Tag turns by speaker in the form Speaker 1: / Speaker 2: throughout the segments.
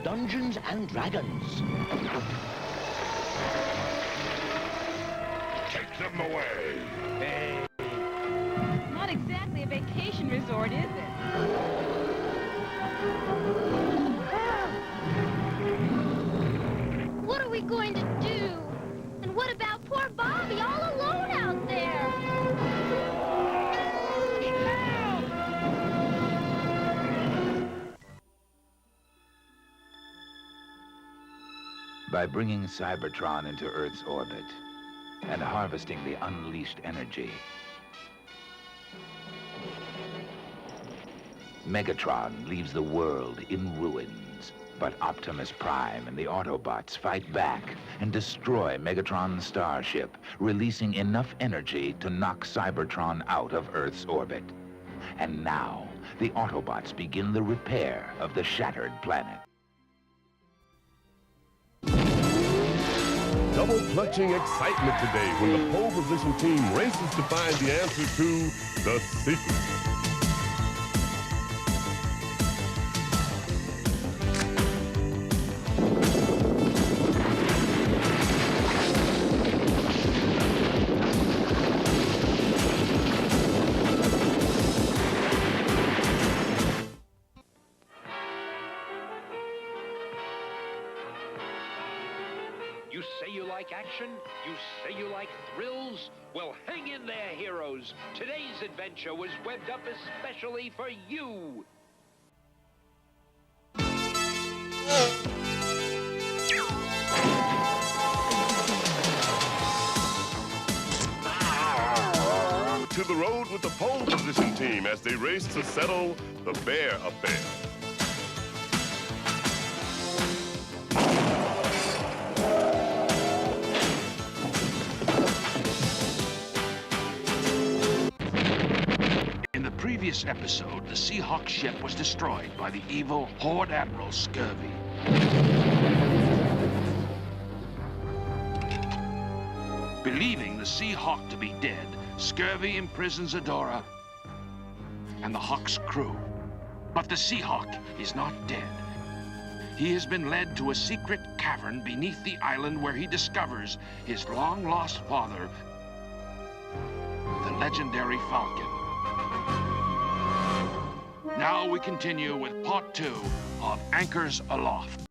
Speaker 1: Dungeons and Dragons.
Speaker 2: Take them away.
Speaker 1: Hey.
Speaker 3: Not exactly a vacation resort, is it?
Speaker 4: What are we going to do? And what about poor Bobby all alone out there?
Speaker 5: By bringing Cybertron into Earth's orbit and harvesting the unleashed energy, Megatron leaves the world in ruins. But Optimus Prime and the Autobots fight back and destroy Megatron's starship, releasing enough energy to knock Cybertron out of Earth's orbit. And now, the Autobots begin the repair of the shattered planet.
Speaker 2: Double-clutching excitement today when the pole position team races to find the answer to the secret.
Speaker 6: You say you like action? You say you like thrills? Well, hang in there, heroes. Today's adventure was webbed up especially for you.
Speaker 2: To the road with the pole position team as they race to settle the bear affair.
Speaker 6: In the previous episode, the Seahawk ship was destroyed by the evil Horde Admiral Scurvy. Believing the Seahawk to be dead, Scurvy imprisons Adora and the Hawk's crew. But the Seahawk is not dead. He has been led to a secret cavern beneath the island where he discovers his long-lost father, the legendary Falcon. Now we continue with part 2 of Anchors Aloft.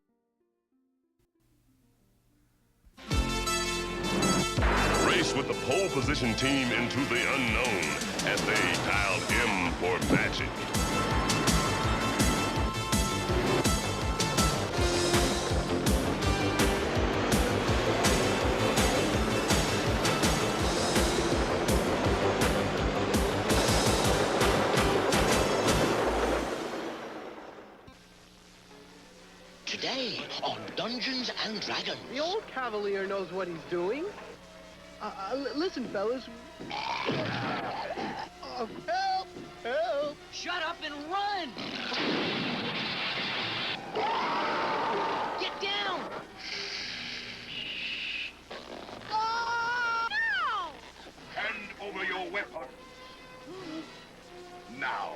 Speaker 2: Race with the pole position team into the unknown as they dialed M for magic.
Speaker 1: Today on Dungeons and Dragons.
Speaker 7: The old Cavalier knows what he's doing. Listen, fellas. Help! Help!
Speaker 3: Shut up and run! Get down!
Speaker 4: Oh, no!
Speaker 2: Hand over your weapon. Now.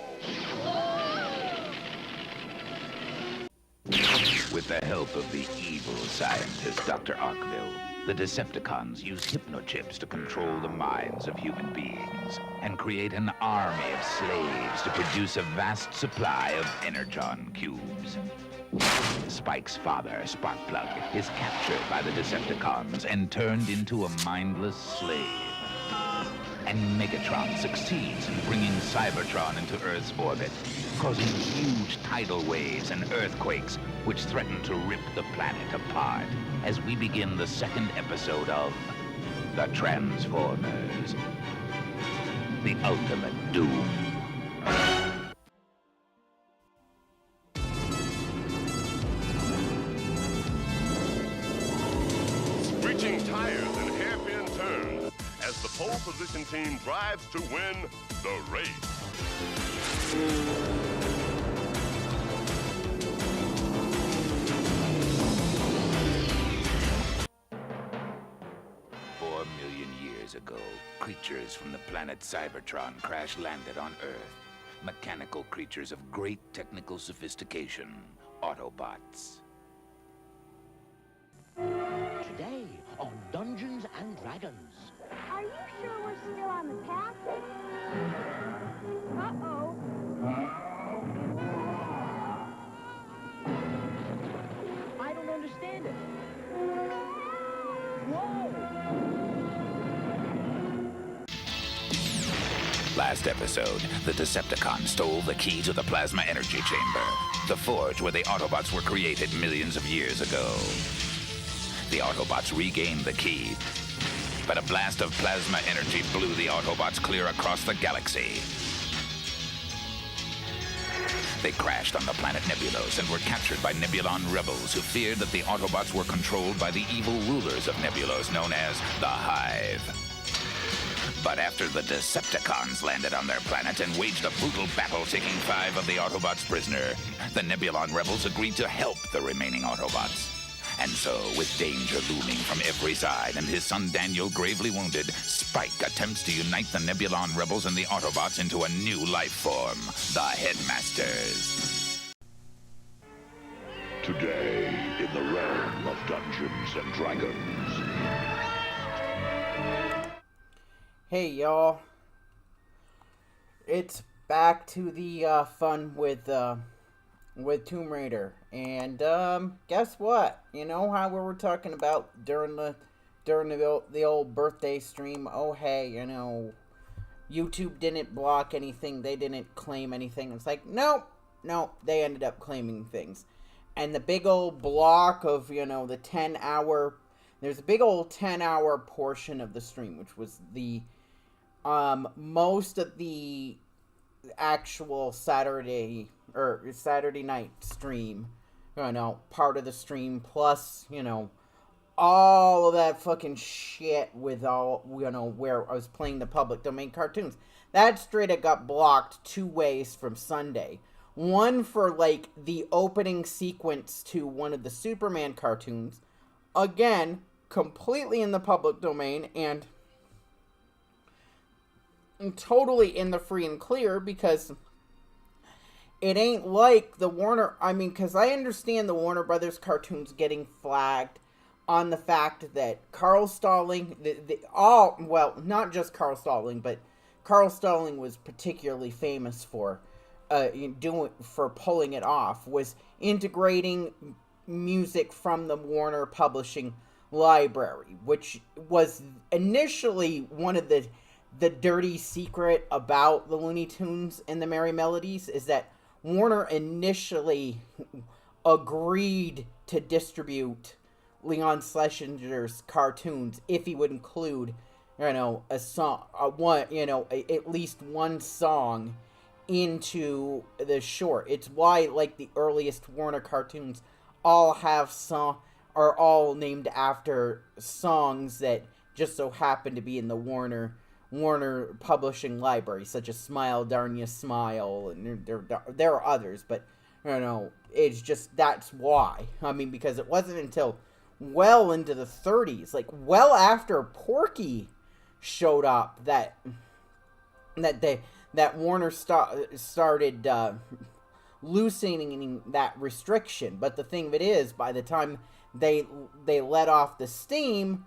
Speaker 5: With the help of the evil scientist, Dr. Arkville, the Decepticons use hypnochips to control the minds of human beings and create an army of slaves to produce a vast supply of energon cubes. Spike's father, Sparkplug, is captured by the Decepticons and turned into a mindless slave. And Megatron succeeds in bringing Cybertron into Earth's orbit, causing huge tidal waves and earthquakes which threaten to rip the planet apart as we begin the second episode of The Transformers, the ultimate doom.
Speaker 2: Screeching tires and hairpin turns as the pole position team drives to win the race.
Speaker 5: 4 million years ago, creatures from the planet Cybertron crash-landed on Earth. Mechanical creatures of great technical sophistication, Autobots.
Speaker 1: on Dungeons and Dragons.
Speaker 4: Are you sure we're still on the path?
Speaker 3: Uh-oh.
Speaker 1: I don't understand it. Whoa!
Speaker 5: Last episode, the Decepticons stole the key to the plasma energy chamber, the forge where the Autobots were created millions of years ago. The Autobots regained the key, but a blast of plasma energy blew the Autobots clear across the galaxy. They crashed on the planet Nebulos and were captured by Nebulon rebels who feared that the Autobots were controlled by the evil rulers of Nebulos known as the Hive. But after the Decepticons landed on their planet and waged a brutal battle taking 5 of the Autobots prisoner, the Nebulon rebels agreed to help the remaining Autobots. And so, with danger looming from every side and his son Daniel gravely wounded, Spike attempts to unite the Nebulon rebels and the Autobots into a new life form, the Headmasters.
Speaker 8: Today, in the realm of Dungeons and Dragons.
Speaker 9: Hey y'all, it's back to the fun with Tomb Raider, and guess what? You know how we were talking about during the old birthday stream? Oh hey, you know, YouTube didn't block anything, they didn't claim anything. It's like nope, they ended up claiming things, and the big old block of the 10-hour. There's a big old 10-hour portion of the stream, which was the most of the actual Saturday night stream, part of the stream, plus, all of that fucking shit with all, where I was playing the public domain cartoons. That straight up got blocked 2 ways from Sunday. One for, like, the opening sequence to one of the Superman cartoons. Again, completely in the public domain, and totally in the free and clear, because it ain't like the Warner, because I understand the Warner Brothers cartoons getting flagged on the fact that Carl Stalling, not just Carl Stalling, but Carl Stalling was particularly famous for pulling it off, was integrating music from the Warner Publishing library, which was initially one of the dirty secret about the Looney Tunes and the Merry Melodies, is that Warner initially agreed to distribute Leon Schlesinger's cartoons if he would include, a song, at least one song into the short. It's why, like, the earliest Warner cartoons all are all named after songs that just so happen to be in the Warner Publishing library, such as Smile, Darn Smile, and there are others, but, it's just, that's why. Because it wasn't until well into the 30s, like, well after Porky showed up, that Warner started loosening that restriction. But the thing of it is, by the time they let off the steam,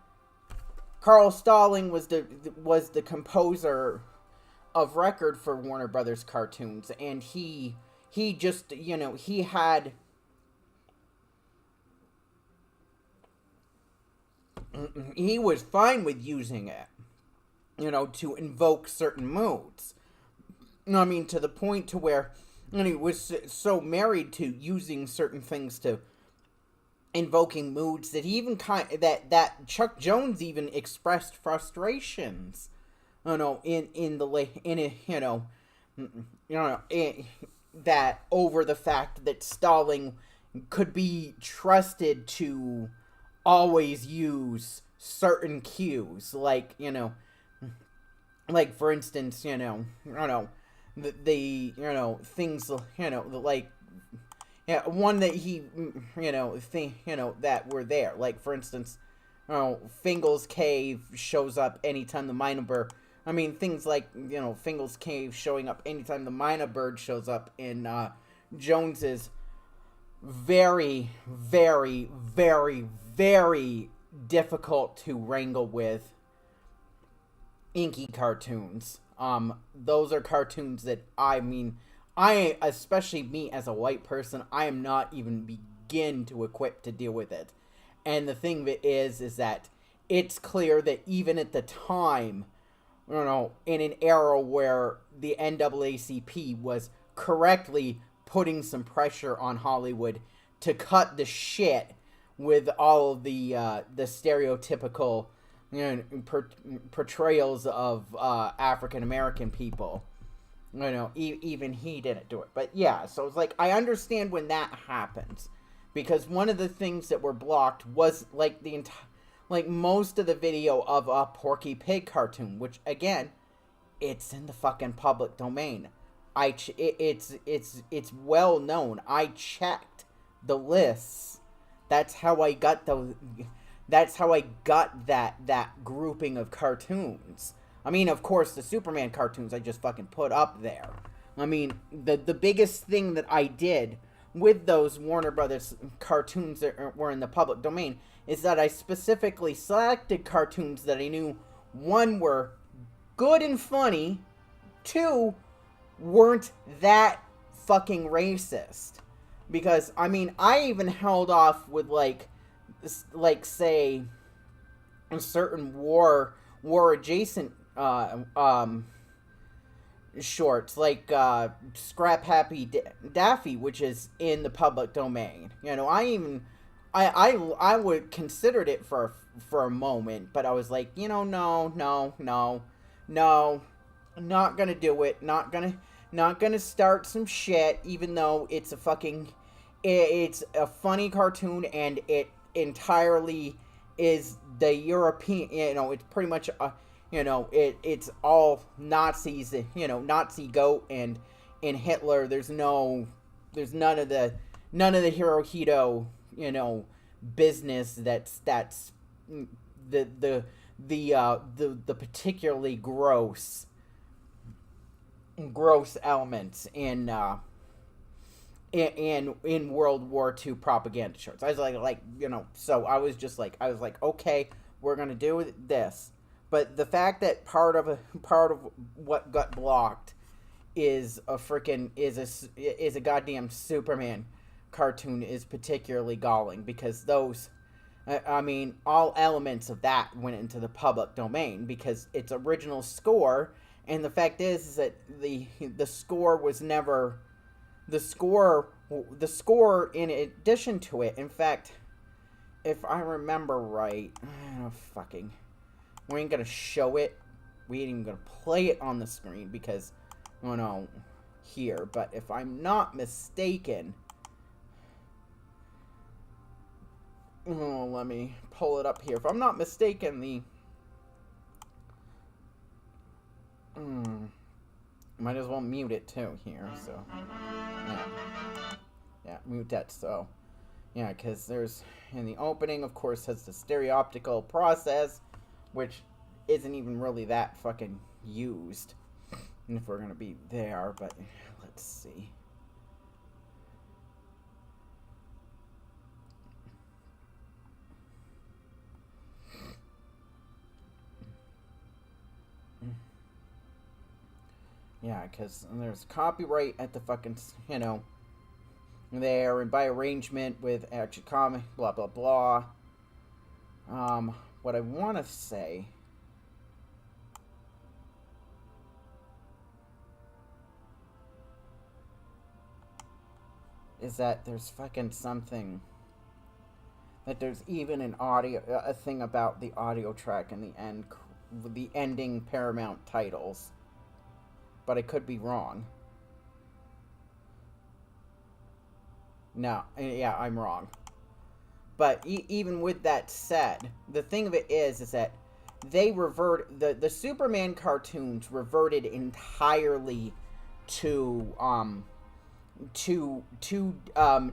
Speaker 9: Carl Stalling was the composer of record for Warner Brothers cartoons, and he just, he had, he was fine with using it, to invoke certain moods. To the point to where, he was so married to using certain things to invoking moods that he even that Chuck Jones even expressed frustrations, that over the fact that Stalling could be trusted to always use certain cues, like for instance, things, like, one that he, that were there. Like, for instance, Fingal's Cave shows up anytime the Minor Bird. Things like, Fingal's Cave showing up anytime the Minor Bird shows up in Jones's very, very, very, very difficult to wrangle with inky cartoons. Those are cartoons that, especially me as a white person, I am not even begin to equip to deal with it. And the thing that is that it's clear that even at the time, in an era where the NAACP was correctly putting some pressure on Hollywood to cut the shit with all of the stereotypical portrayals of African American people. Even he didn't do it. But yeah, so it's like, I understand when that happens, because one of the things that were blocked was like most of the video of a Porky Pig cartoon, which again, it's in the fucking public domain. It's well known. I checked the lists. That's how I got that grouping of cartoons. I mean, of course, the Superman cartoons I just fucking put up there. I mean, the biggest thing that I did with those Warner Brothers cartoons that were in the public domain is that I specifically selected cartoons that I knew, one, were good and funny, two, weren't that fucking racist. Because, I mean, I even held off with, say, certain war-adjacent shorts, like Scrap Happy Daffy, which is in the public domain. I would considered it for a moment, but I was like, no, not gonna do it, not gonna start some shit, even though it's a funny cartoon, and it entirely is the European, it's pretty much, it's all Nazis, Nazi goat and Hitler. There's none of the Hirohito, business that's the particularly gross elements in World War II propaganda shorts. I was so I was like, okay, we're gonna do this. But the fact that part of what got blocked is a goddamn Superman cartoon is particularly galling, because those, all elements of that went into the public domain because its original score, and the fact is that the score was never the score in addition to it. In fact, if I remember right, we ain't gonna show it. We ain't even gonna play it on the screen because, here. But if I'm not mistaken, let me pull it up here. If I'm not mistaken, might as well mute it too here. So, yeah, mute that. So, yeah, because there's, in the opening, of course, has the stereoptical process, which isn't even really that fucking used, if we're gonna be there. But let's see. Yeah, because there's copyright at the fucking, there, and by arrangement with Action Comic, blah, blah, blah. What I want to say is that there's fucking something, that there's even a thing about the audio track in the end, the ending Paramount titles. But I could be wrong. No, yeah, I'm wrong. But even with that said, the thing of it is that they the Superman cartoons reverted entirely to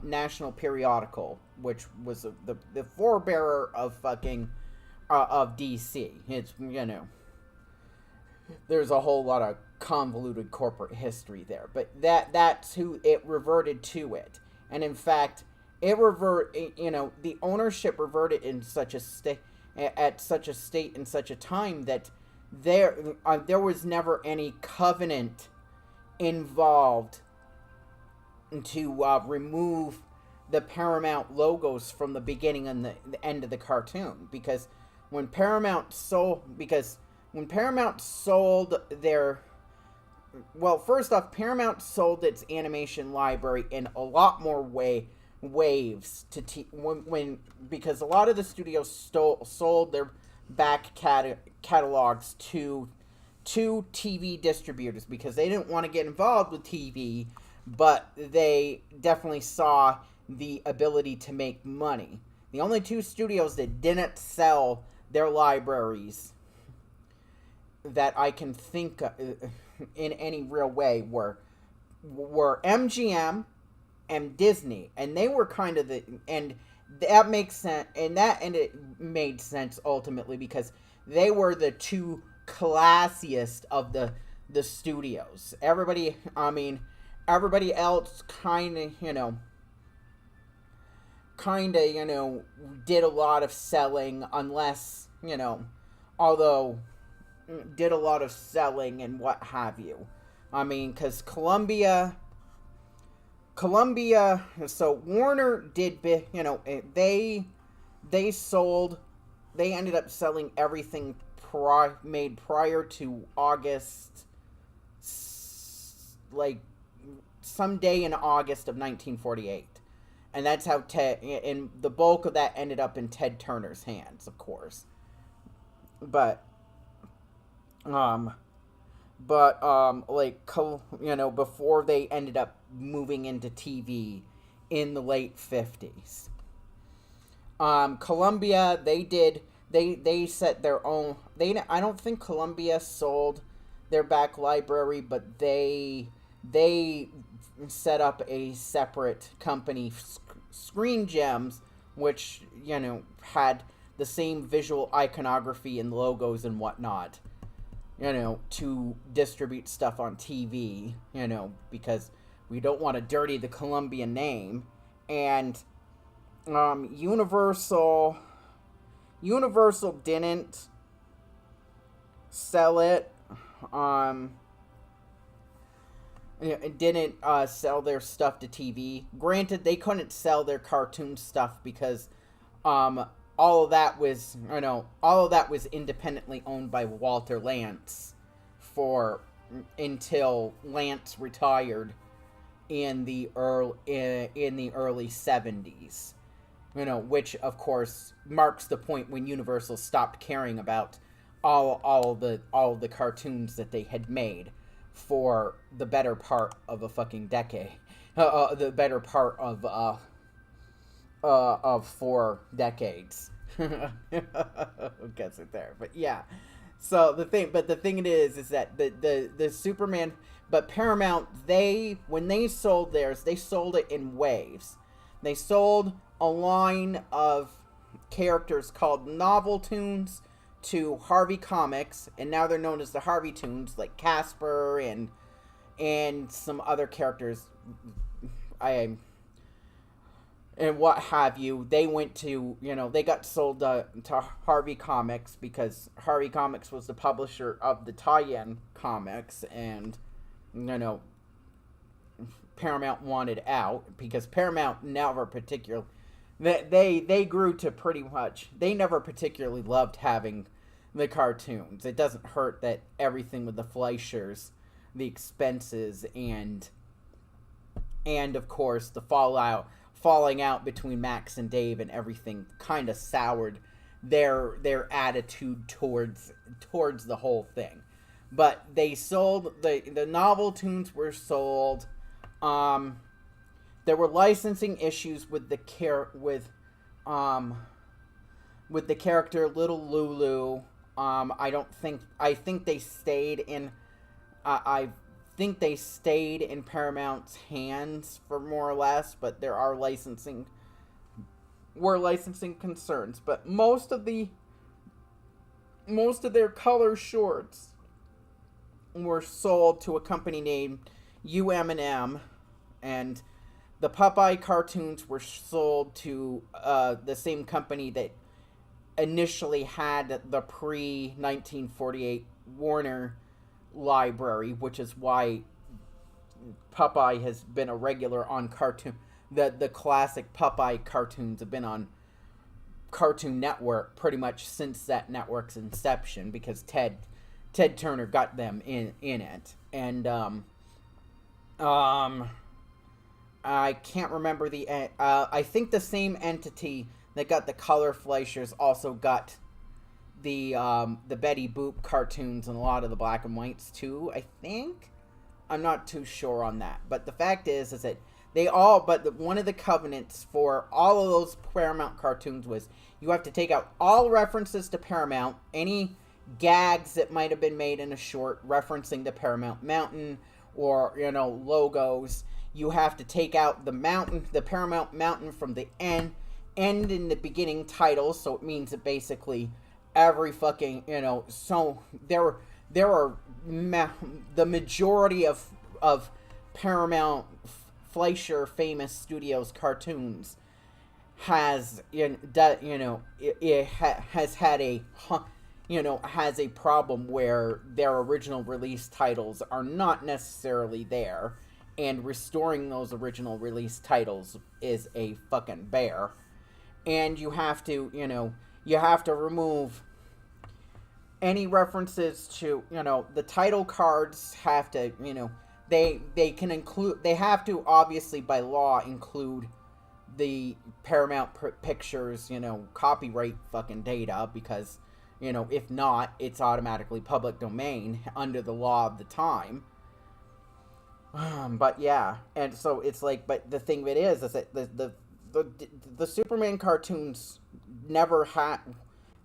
Speaker 9: National Periodical, which was the forebearer of fucking of DC. It's, there's a whole lot of convoluted corporate history there, but that's who it reverted to it. And in fact, it the ownership reverted in such a at such a state and such a time that there was never any covenant involved to remove the Paramount logos from the beginning and the end of the cartoon, because when Paramount sold their, well, first off, Paramount sold its animation library in a lot more waves to because a lot of the studios sold their back catalogs to TV distributors because they didn't want to get involved with TV, but they definitely saw the ability to make money. The only two studios that didn't sell their libraries that I can think of in any real way were MGM and Disney, and they were kind of and that makes sense, and it made sense ultimately because they were the two classiest of the studios. Everybody else kind of, did a lot of selling, unless, although did a lot of selling and what have you. Because Columbia, so Warner did, they ended up selling everything made prior to August, like, someday in August of 1948. And that's how and the bulk of that ended up in Ted Turner's hands, of course. But before they ended up moving into TV in the late 50s. Columbia, they set their own, I don't think Columbia sold their back library, but they set up a separate company, Screen Gems, which, had the same visual iconography and logos and whatnot, to distribute stuff on TV, because we don't want to dirty the Columbia name. And Universal didn't sell it, didn't sell their stuff to TV. Granted, they couldn't sell their cartoon stuff because all of that was independently owned by Walter Lantz until Lantz retired in the early 70s. Which of course marks the point when Universal stopped caring about all the cartoons that they had made for the better part of a fucking decade. The better part of 4 decades. Gets it there, but yeah. So the thing is that the Superman, but Paramount, when they sold theirs, they sold it in waves. They sold a line of characters called Novel Tunes to Harvey Comics, and now they're known as the Harvey Tunes, like Casper and some other characters, and what have you. They went to, they got sold to Harvey Comics because Harvey Comics was the publisher of the tie-in comics, and Paramount wanted out because Paramount never particularly, they grew to pretty much, they never particularly loved having the cartoons. It doesn't hurt that everything with the Fleischers, the expenses, and of course the falling out between Max and Dave and everything kind of soured their attitude towards the whole thing. But they sold the Novel Tunes were sold. There were licensing issues with the character Little Lulu. I think they stayed in Paramount's hands for more or less, but there are licensing concerns. But most of their color shorts were sold to a company named UM&M, and the Popeye cartoons were sold to the same company that initially had the pre-1948 Warner library, which is why Popeye has been a regular on cartoon. The classic Popeye cartoons have been on Cartoon Network pretty much since that network's inception, because Ted Turner got them in it. And I can't remember I think the same entity that got the Color Fleischers also got the Betty Boop cartoons and a lot of the black and whites too, I think. I'm not too sure on that. But the fact is that one of the covenants for all of those Paramount cartoons was you have to take out all references to Paramount, any gags that might have been made in a short referencing the Paramount Mountain or, logos. You have to take out the Paramount Mountain from the end in the beginning titles, so it means that basically every fucking, so there are the majority of Paramount Fleischer famous studios cartoons has has a problem where their original release titles are not necessarily there, and restoring those original release titles is a fucking bear. And you have to remove any references to, the title cards have to, they have to obviously by law include the Paramount Pictures, copyright fucking data, because, if not, it's automatically public domain under the law of the time. But yeah, and so it's like, but the thing of it is that the Superman cartoons never had,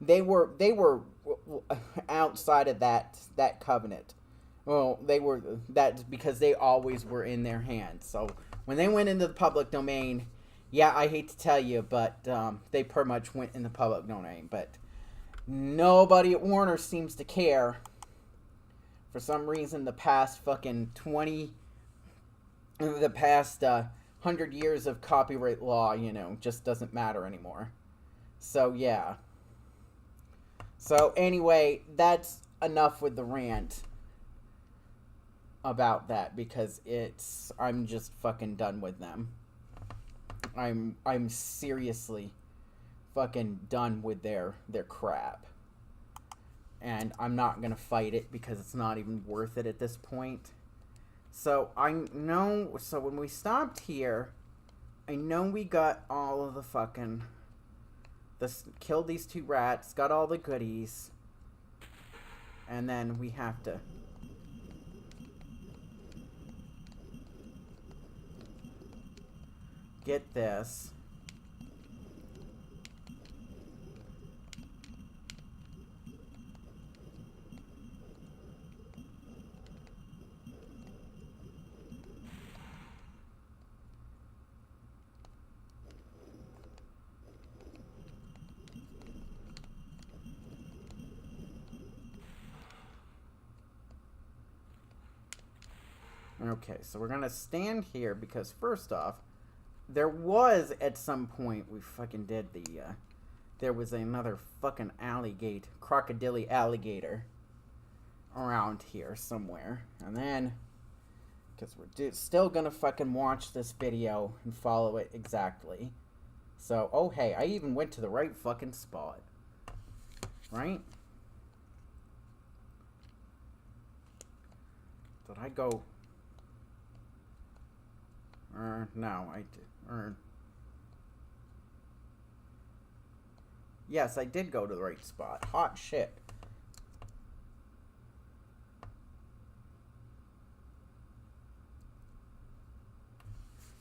Speaker 9: they were outside of that covenant. Well, that's because they always were in their hands. So when they went into the public domain, yeah, I hate to tell you, but they pretty much went in the public domain. But nobody at Warner seems to care. For some reason, the past 100 years of copyright law, just doesn't matter anymore. So, yeah. So, anyway, that's enough with the rant about that, because I'm just fucking done with them. I'm seriously fucking done with their crap. And I'm not gonna fight it, because it's not even worth it at this point. So, so when we stopped here, I know we got all of the fucking, killed these 2 rats, got all the goodies, and then we have to get this. Okay, so we're gonna stand here because first off, there was at some point we fucking did there was another fucking crocodile alligator around here somewhere, and then because we're still gonna fucking watch this video and follow it exactly. So, oh hey, I even went to the right fucking spot, right? Did I go? No, I did. Yes, I did go to the right spot. Hot shit.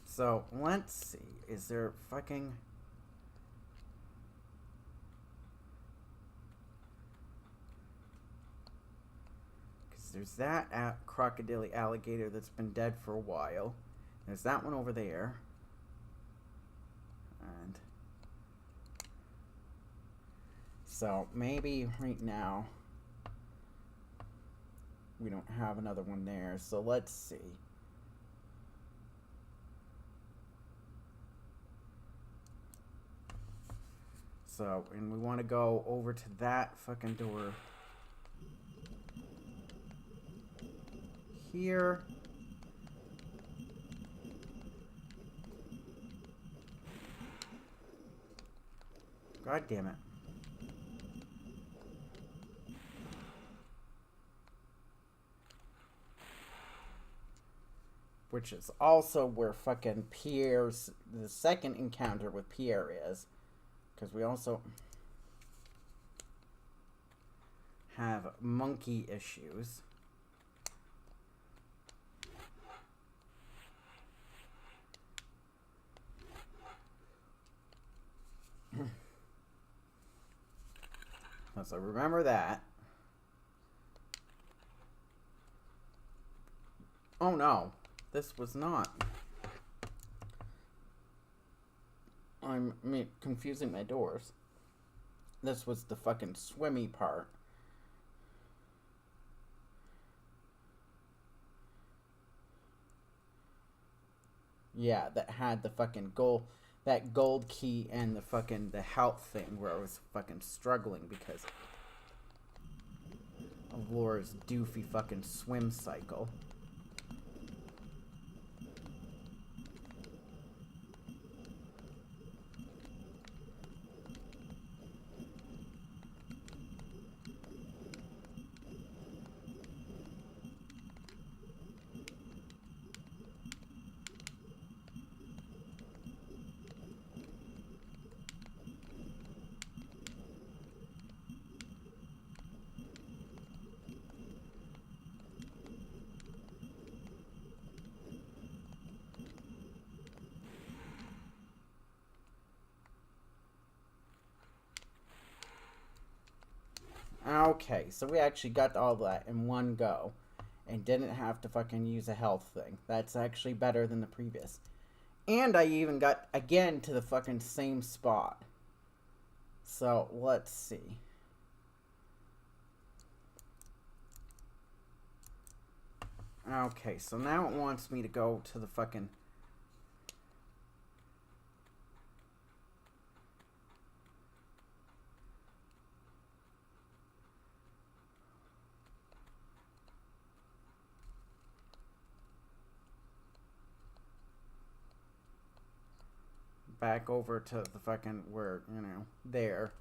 Speaker 9: So, let's see. Is there fucking... Because there's that crocodile alligator that's been dead for a while. There's that one over there. And so maybe right now we don't have another one there. So let's see. So, and we want to go over to that fucking door. Here. God damn it. Which is also where fucking Pierre's, the second encounter with Pierre is. Because we also have monkey issues. So remember that. Oh no, this was not. I'm confusing my doors. This was the fucking swimmy part. Yeah, that had the fucking gold, that gold key and the fucking, the health thing where I was fucking struggling because of Laura's doofy fucking swim cycle. Okay, so we actually got all that in one go. And didn't have to fucking use a health thing. That's actually better than the previous. And I even got, again, to the fucking same spot. So, let's see. Okay, so now it wants me to go to the fucking... back over to the fucking, where, you know, there.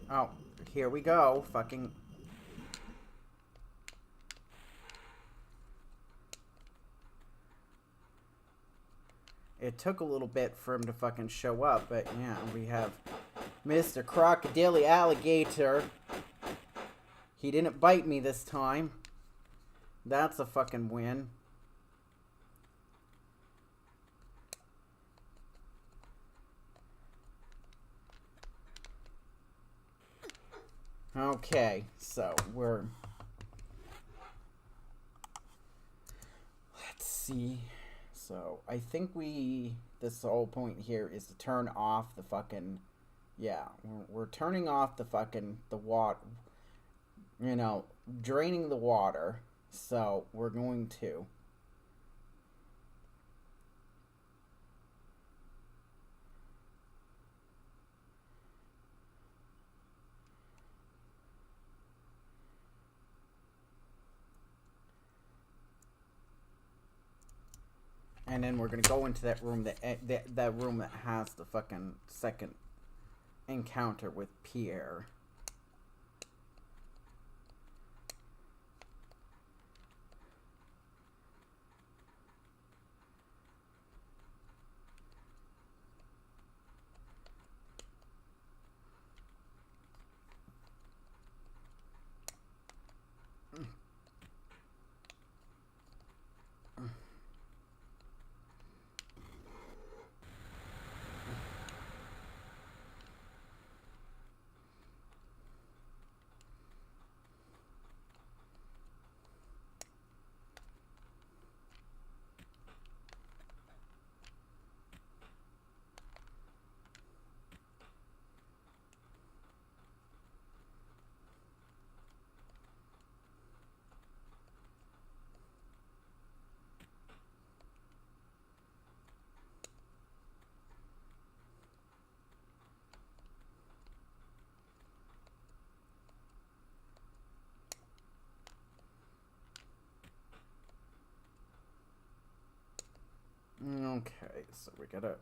Speaker 9: Oh, here we go, fucking... It took a little bit for him to fucking show up, but yeah, we have Mr. Crocodile Alligator. He didn't bite me this time. That's a fucking win. Okay, so we're... Let's see... So, I think this whole point here is to turn off the fucking, yeah, we're turning off the fucking, the water, you know, draining the water, so we're going to. And then we're gonna go into that room that room that has the fucking second encounter with Pierre. Okay, so we gotta...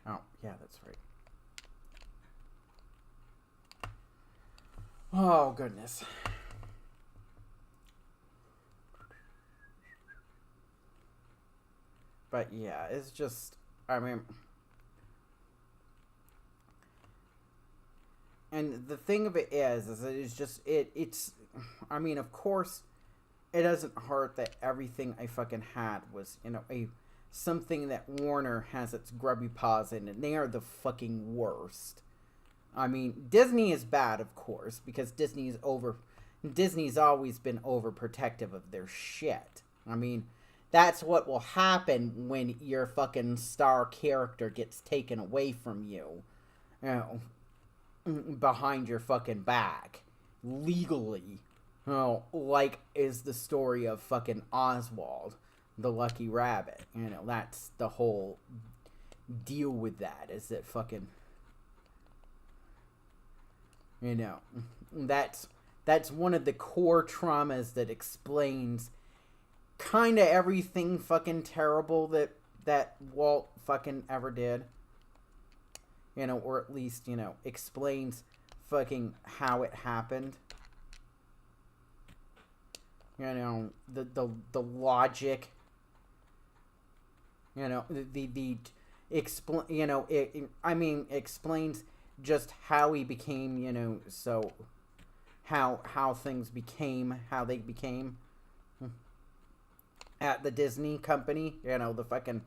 Speaker 9: Oh, yeah, that's right. Oh, goodness. But yeah, it's just, I mean... And the thing of it is that it's just, it's, I mean, of course, it doesn't hurt that everything I fucking had was, you know, something that Warner has its grubby paws in, and they are the fucking worst. I mean, Disney is bad, of course, because Disney's always been overprotective of their shit. I mean, that's what will happen when your fucking star character gets taken away from you. You know, behind your fucking back. Legally. Oh, like is the story of fucking Oswald, the Lucky Rabbit. You know, that's the whole deal with that, is that fucking... You know, that's one of the core traumas that explains kind of everything fucking terrible that Walt fucking ever did. You know, or at least, you know, explains fucking how it happened. You know, the logic. You know, explains just how he became, you know, so how things became how they became at the Disney company, you know, the fucking...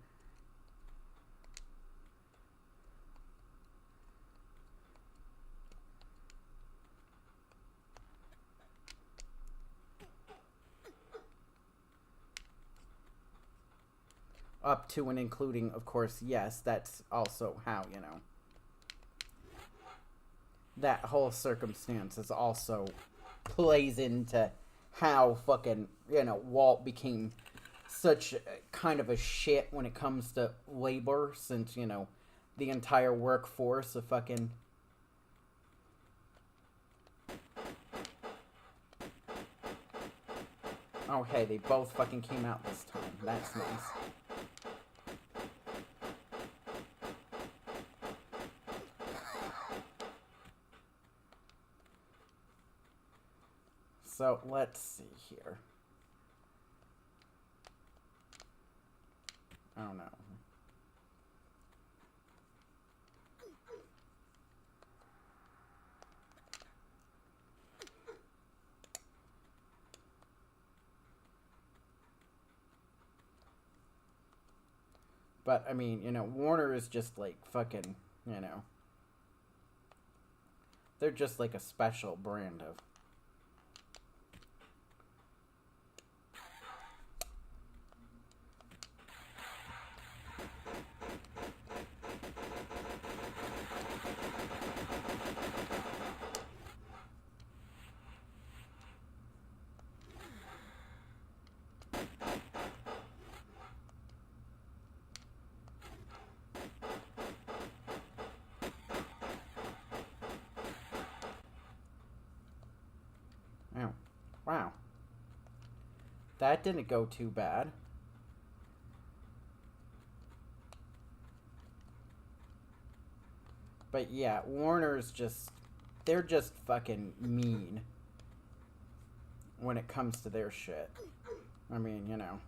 Speaker 9: Up to and including, of course, yes, that's also how, you know, that whole circumstance is also plays into how fucking, you know, Walt became such kind of a shit when it comes to labor, since, you know, the entire workforce of fucking... Oh, hey, they both fucking came out this time. That's nice. So, let's see here. I don't know. But, I mean, you know, Warner is just like fucking, you know. They're just like a special brand of... Oh, wow. That didn't go too bad. But yeah, Warner's just... They're just fucking mean when it comes to their shit. I mean, you know.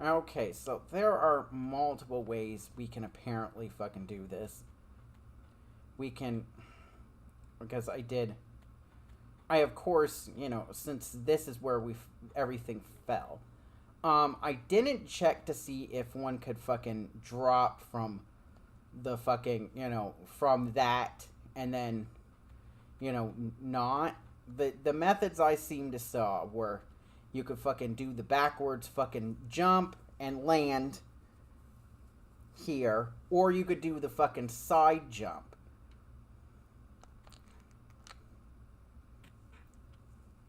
Speaker 9: Okay, so there are multiple ways we can apparently fucking do this. We can, because I of course, you know, since this is where everything fell, I didn't check to see if one could fucking drop from the fucking, you know, from that and then, you know, not. The methods I seem to saw were you could fucking do the backwards fucking jump and land here, or you could do the fucking side jump.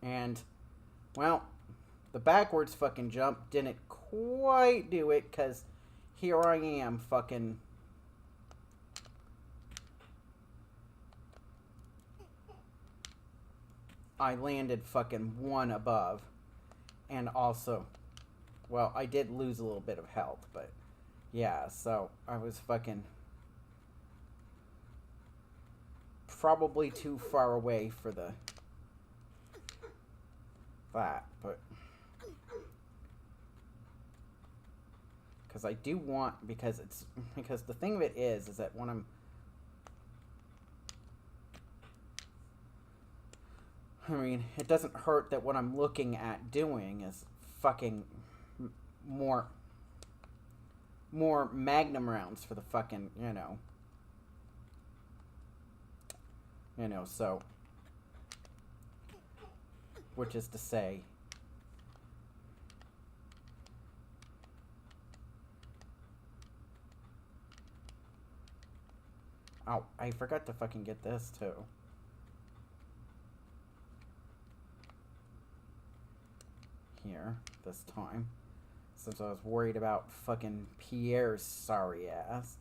Speaker 9: And, well, the backwards fucking jump didn't quite do it, because here I am fucking... I landed fucking one above. And also, well, I did lose a little bit of health, but yeah, so I was fucking probably too far away for that, but because I do want, because the thing of it is that when I mean, it doesn't hurt that what I'm looking at doing is fucking more magnum rounds for the fucking, so, which is to say, oh, I forgot to fucking get this too. Here this time, since I was worried about fucking Pierre's sorry ass.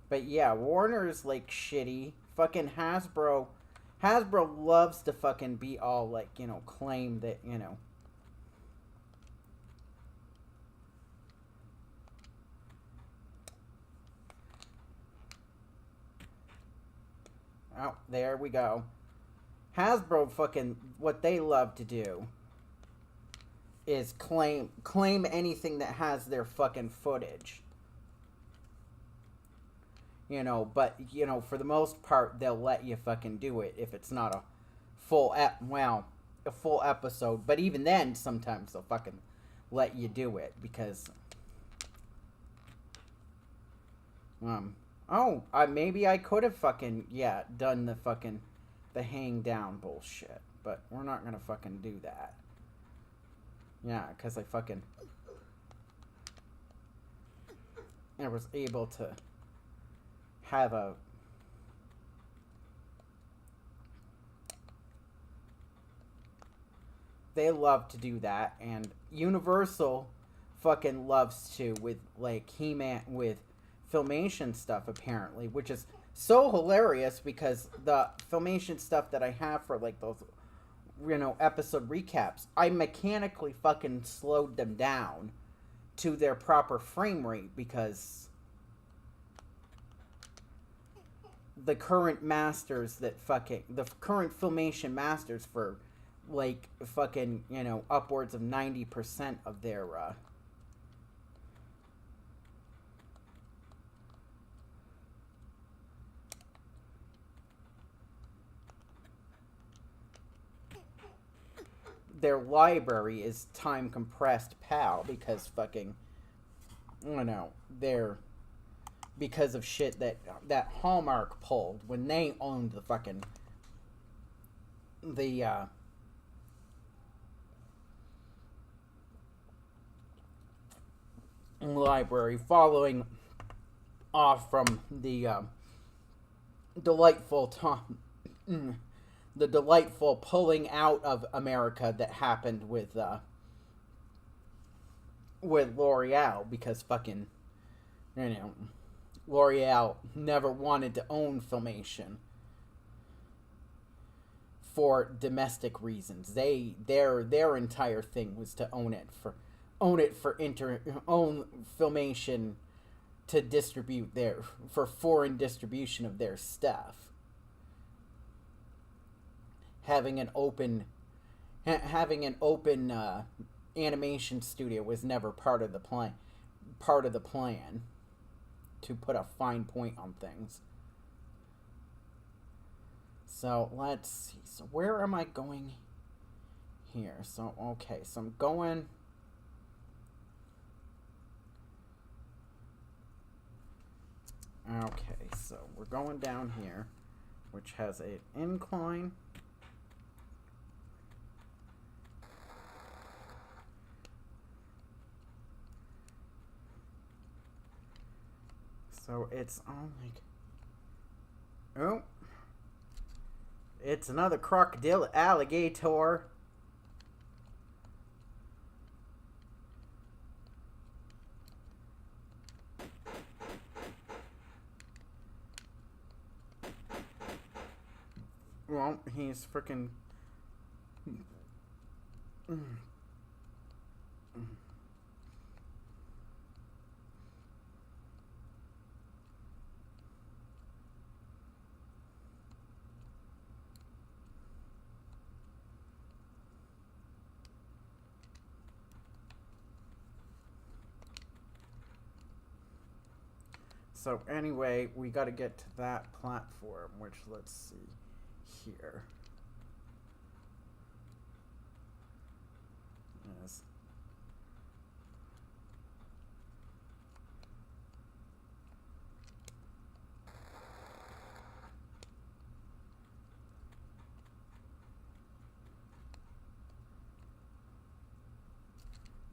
Speaker 9: But yeah, Warner's like shitty. Fucking Hasbro loves to fucking be all like, claim that, Oh, there we go. Hasbro fucking, what they love to do is claim anything that has their fucking footage. But, for the most part, they'll let you fucking do it if it's not a full episode. But even then, sometimes they'll fucking let you do it because, oh, maybe I could have fucking, done the hang down bullshit. But we're not gonna fucking do that. Yeah, because I was able to have a... They love to do that, and Universal fucking loves to with, like, He-Man, with Filmation stuff, apparently, which is so hilarious because the Filmation stuff that I have for, like, those, episode recaps, I mechanically fucking slowed them down to their proper frame rate because the current masters the current Filmation masters for, like, fucking, upwards of 90% of their, their library is time compressed PAL because fucking, they're, because of shit that Hallmark pulled when they owned the fucking, the, library, following off from the, the delightful pulling out of America that happened with L'Oreal, because fucking, L'Oreal never wanted to own Filmation for domestic reasons. Their entire thing was to own Filmation to distribute for foreign distribution of their stuff. Having an open animation studio was never part of the plan. To put a fine point on things. So let's see. So where am I going here? So okay. So I'm going. Okay, so we're going down here, which has an incline. So it's on like... Oh. It's another crocodile alligator. Well, he's freaking... So anyway, we got to get to that platform, which, let's see here. Yes.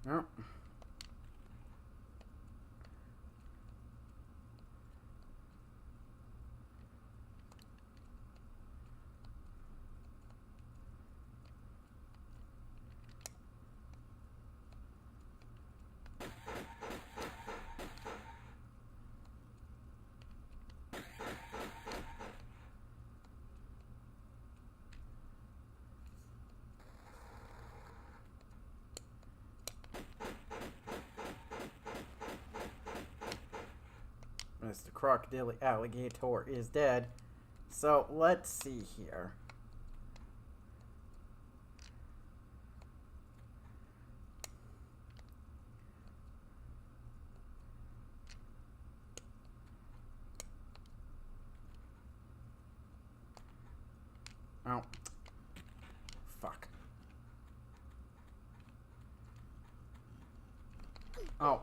Speaker 9: Oh. Mr. Crocodile Alligator is dead. So let's see here. Oh. Fuck. Oh.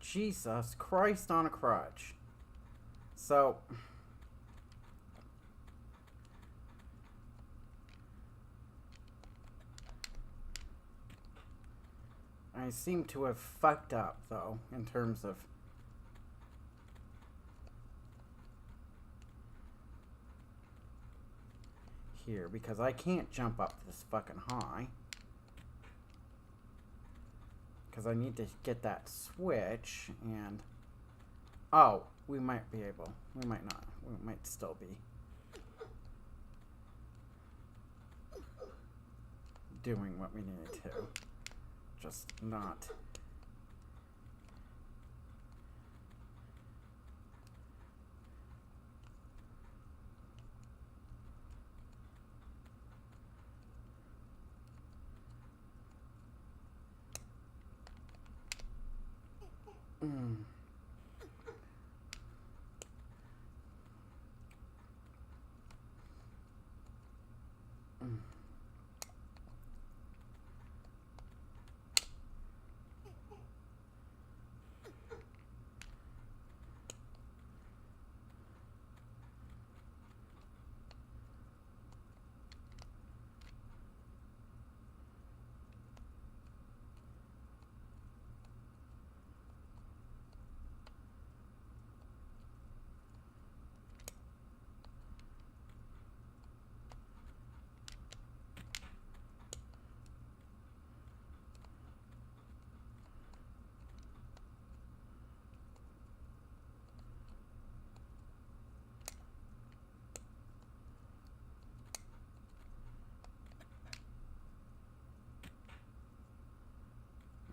Speaker 9: Jesus Christ on a crutch. So... I seem to have fucked up, though, in terms of... here, because I can't jump up this fucking high. Because I need to get that switch, and... Oh, we might be able. We might not. We might still be doing what we need to. Just not... Mm. Mm.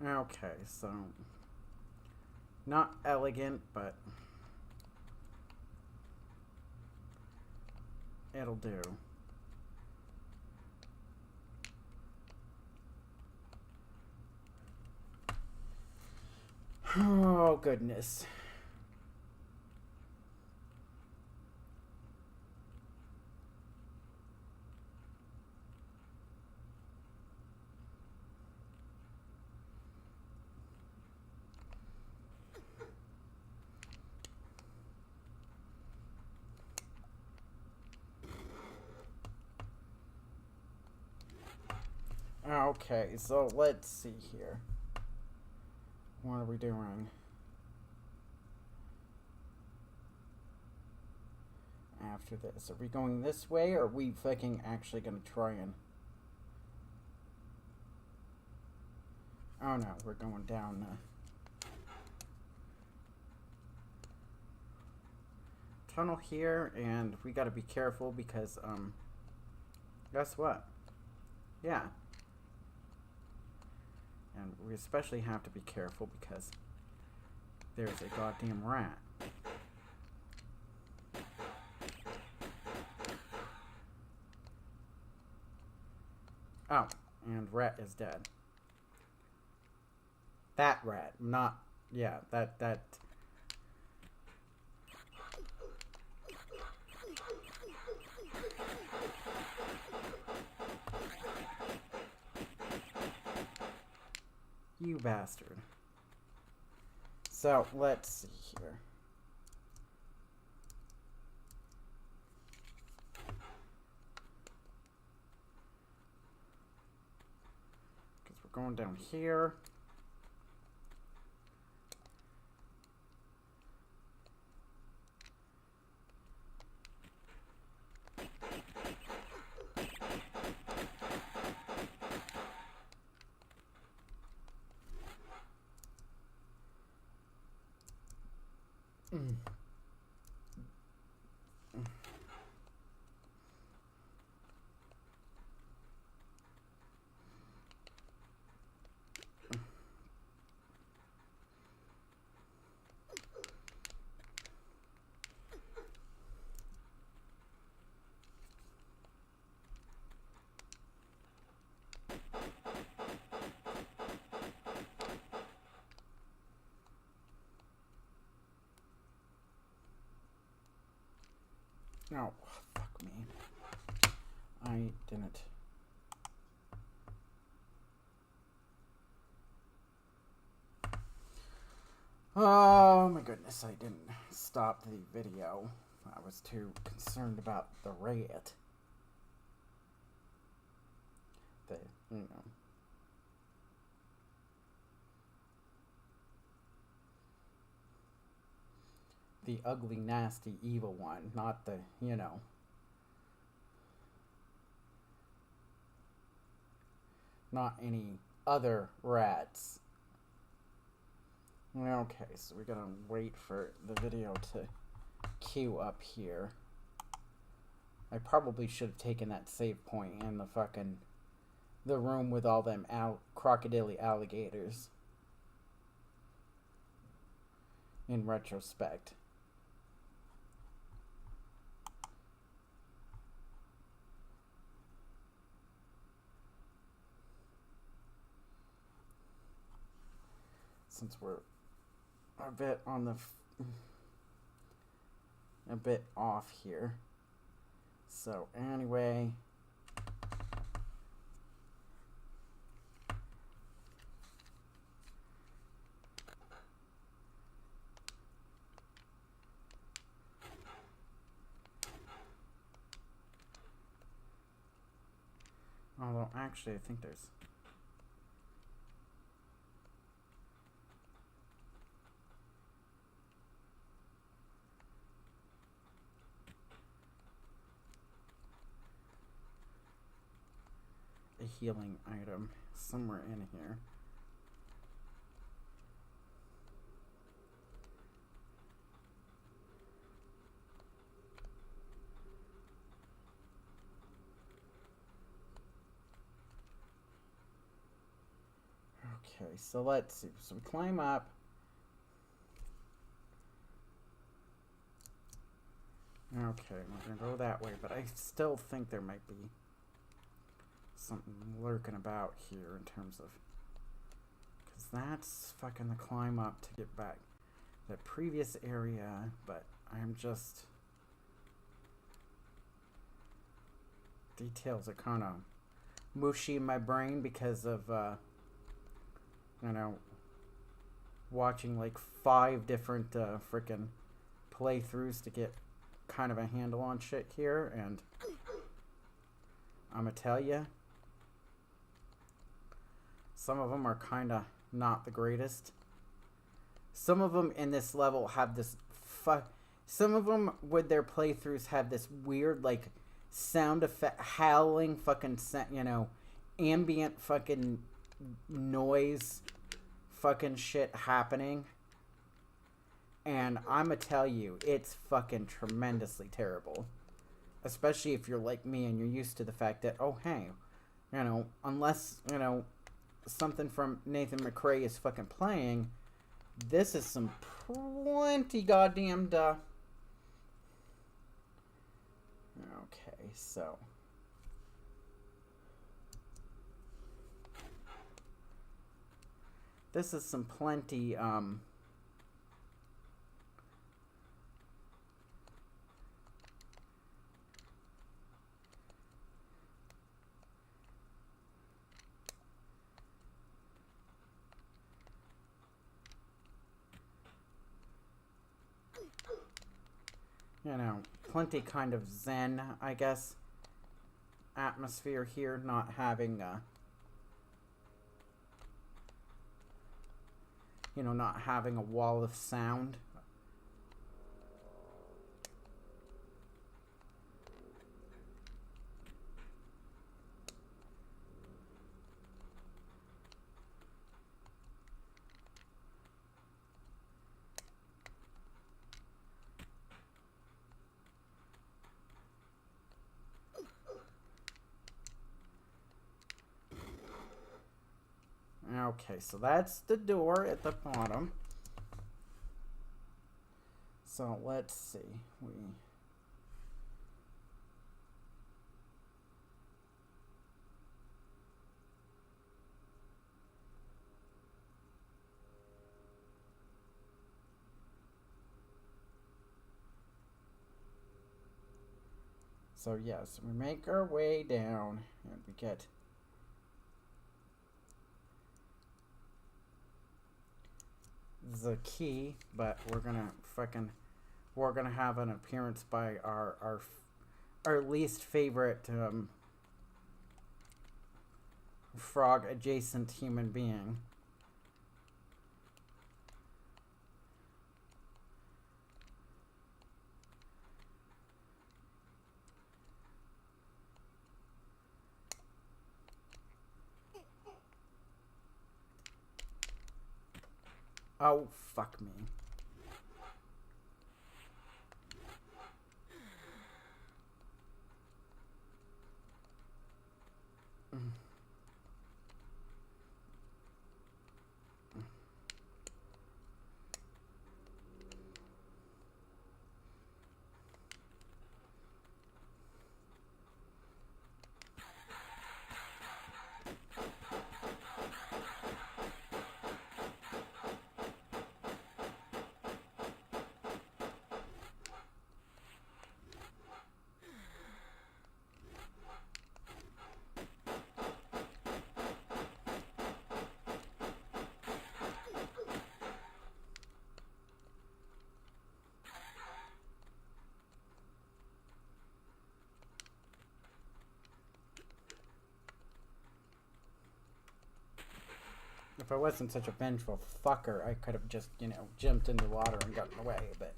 Speaker 9: Okay, so not elegant, but it'll do. Oh, goodness. Okay, so let's see here. What are we doing? After this, are we going this way, or are we fucking actually gonna try and... Oh no, we're going down the tunnel here, and we gotta be careful because, guess what? Yeah. And we especially have to be careful because there's a goddamn rat. Oh, and rat is dead. That rat, not... Yeah, that... You bastard. So, let's see here. Because we're going down here. No, fuck me. I didn't. Oh my goodness, I didn't stop the video. I was too concerned about the rat. You know. The ugly, nasty, evil one, not the, you know. Not any other rats. Okay, so we're gonna wait for the video to queue up here. I probably should have taken that save point in the room with all them crocodile alligators. In retrospect. Since we're a bit on the a bit off here. So anyway, although actually I think there's a healing item somewhere in here. Okay, so let's see. So we climb up. Okay, we're gonna go that way, but I still think there might be something lurking about here in terms of, Because that's fucking the climb up to get back the previous area, but I'm just... Details are kind of mushy in my brain because of, you know, watching like 5 different frickin' playthroughs to get kind of a handle on shit here, and I'ma tell ya, some of them are kind of not the greatest. Some of them in this level have this some of them with their playthroughs have this weird like sound effect, howling fucking, you know, ambient fucking noise fucking shit happening. And I'ma tell you, it's fucking tremendously terrible. Especially if you're like me and you're used to the fact that, oh hey, you know, unless, you know, something from Nathan McRae is fucking playing, this is some plenty goddamn Okay, so... This is some plenty, you know, plenty kind of zen, I guess, atmosphere here, not having, you know, not having a wall of sound. Okay, so that's the door at the bottom. So let's see. So yes, we make our way down and we get the key, but we're gonna have an appearance by our least favorite frog adjacent human being. Oh, fuck me. If I wasn't such a vengeful fucker, I could have just, you know, jumped in the water and gotten away, but,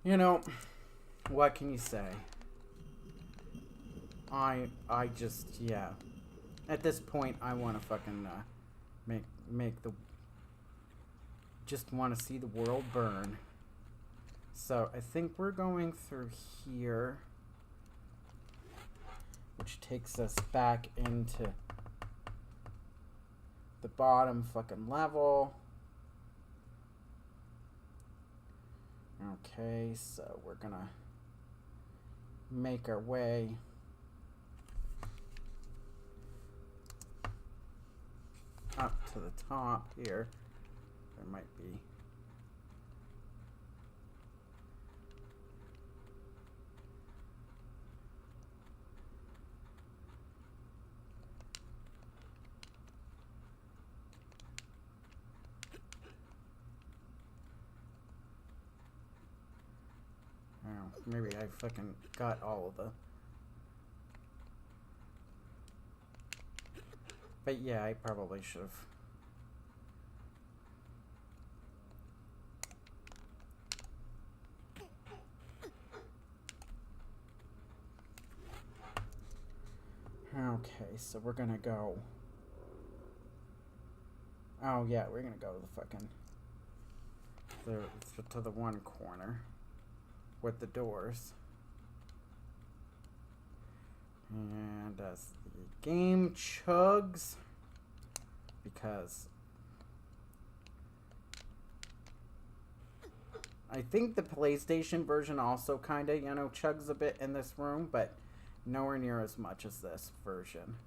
Speaker 9: you know, what can you say? I just, yeah. At this point, I want to fucking, just want to see the world burn. So, I think we're going through here, which takes us back into the bottom fucking level. Okay, so we're gonna make our way up to the top here. There might be. Oh, maybe I fucking got all of the. But yeah, I probably should have. Okay, so we're gonna go. Oh yeah, we're gonna go to the fucking to the one corner with the doors. And as the game chugs, because I think the PlayStation version also kind of, you know, chugs a bit in this room, but nowhere near as much as this version.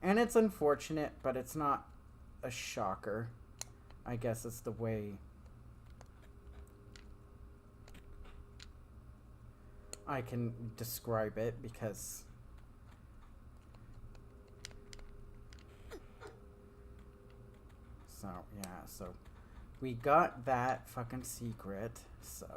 Speaker 9: And it's unfortunate, but it's not a shocker. I guess it's the way I can describe it, because so yeah, so we got that fucking secret, so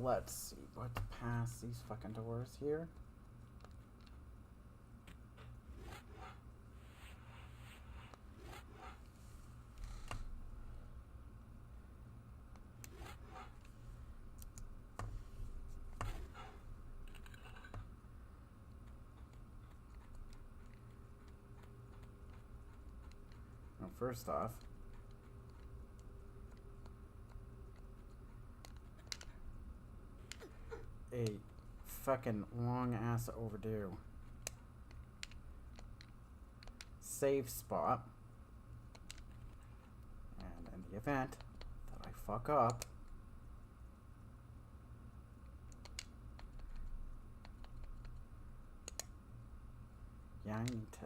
Speaker 9: let's see what's past these fucking doors here. Well, first off, a fucking long ass overdue save spot, and in the event that I fuck up, yeah, I need to.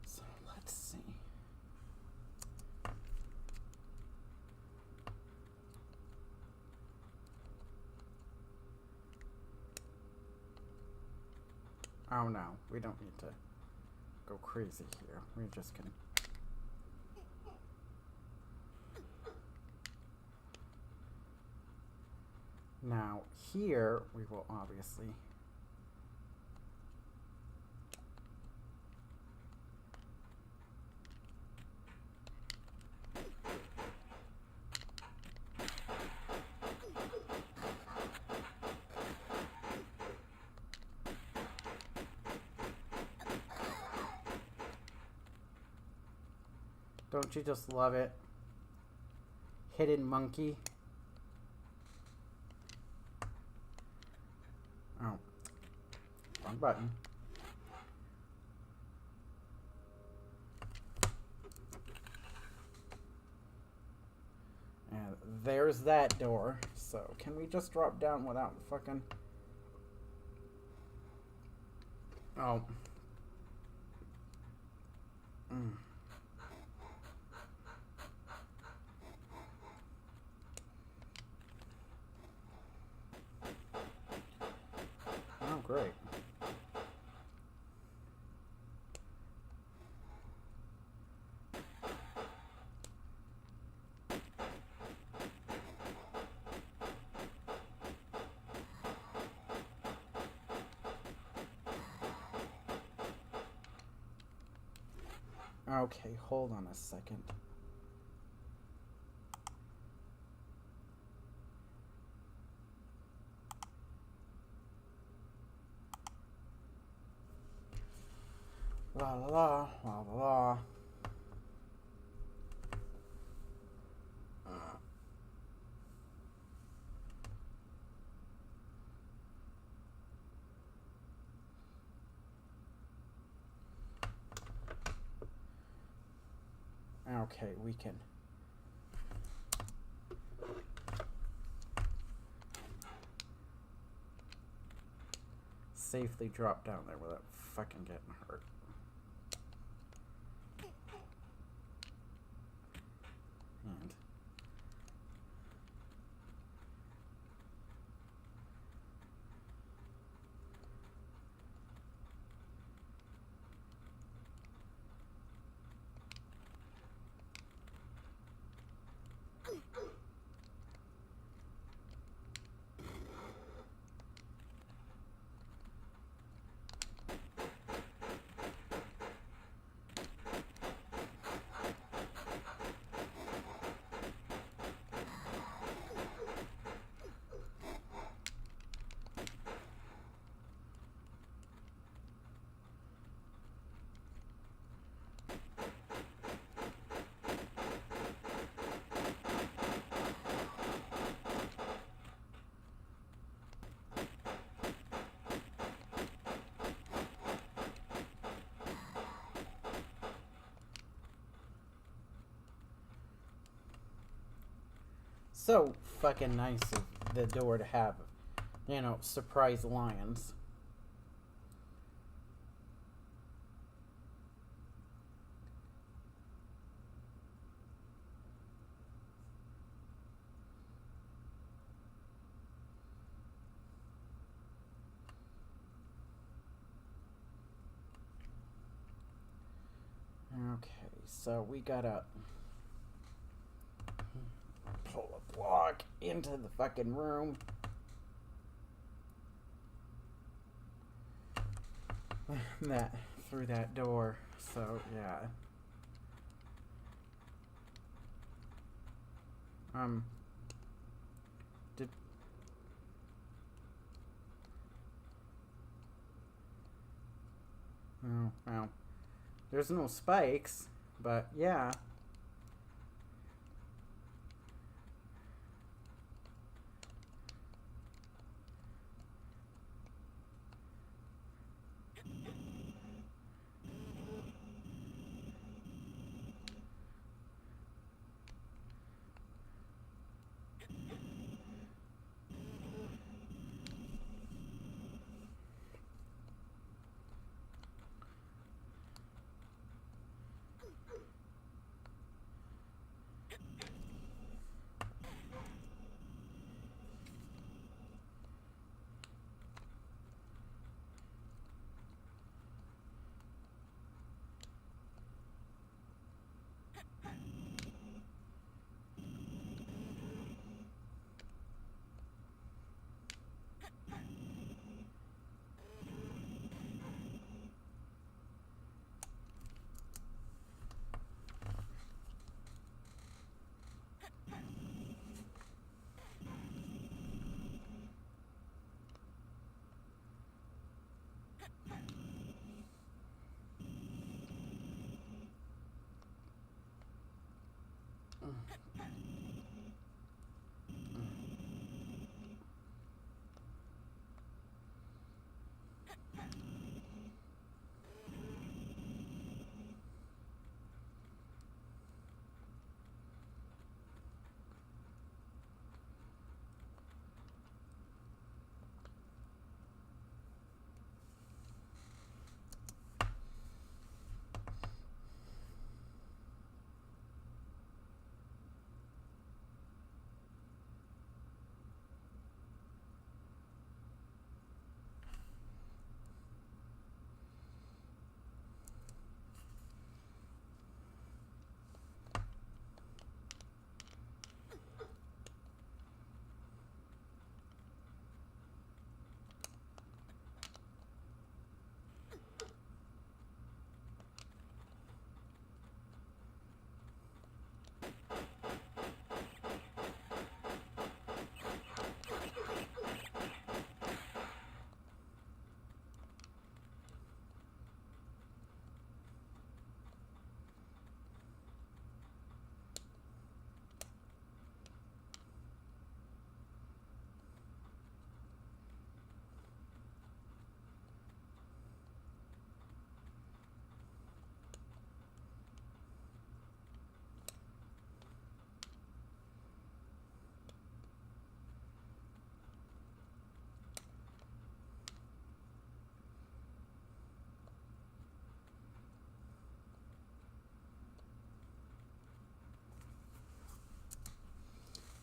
Speaker 9: So let's see. Oh no, we don't need to go crazy here. We're just gonna. Now, here we will obviously. Don't you just love it? Hidden monkey. Oh. Wrong button. And there's that door. So, can we just drop down without fucking... Oh. Oh, great. Okay, hold on a second. La la la, la la la. Okay, we can safely drop down there without fucking getting hurt. And so fucking nice of the door to have, you know, surprise lions. Okay, so we gotta pull a block into the fucking room. That through that door. So yeah. Did oh well. There's no spikes, but yeah.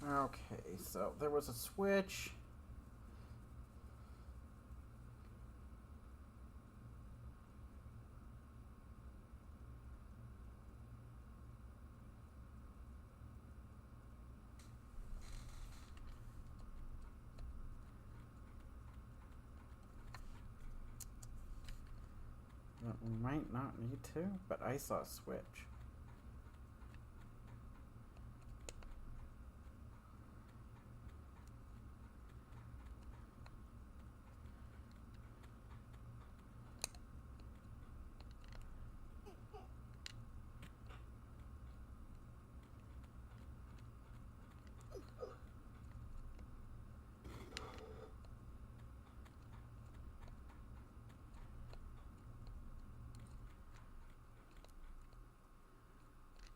Speaker 9: Okay, so there was a switch. We might not need to, but I saw a switch.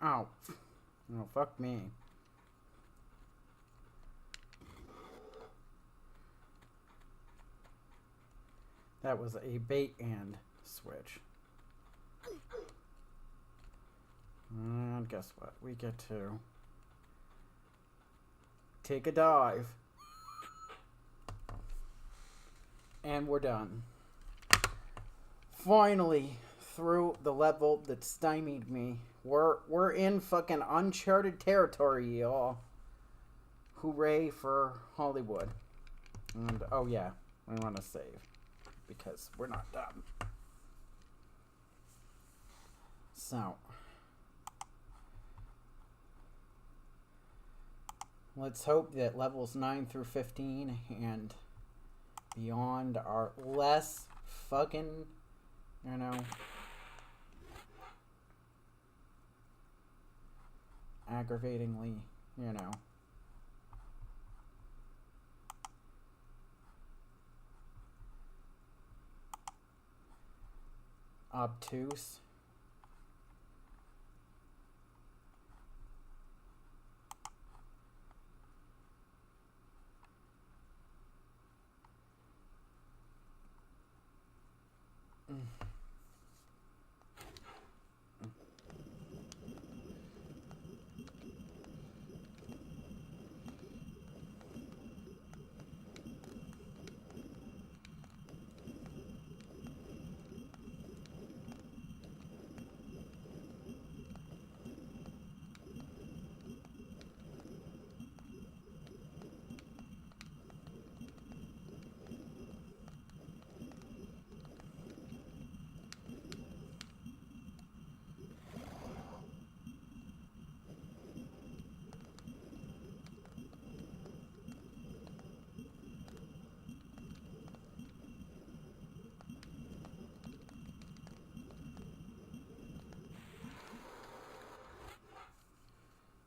Speaker 9: Oh. No, fuck me. That was a bait and switch. And guess what? We get to take a dive. And we're done. Finally, through the level that stymied me. We're in fucking uncharted territory, y'all. Hooray for Hollywood. And, oh yeah, I want to save. Because we're not done. So. Let's hope that levels 9 through 15 and beyond are less fucking, you know, aggravatingly, you know, obtuse.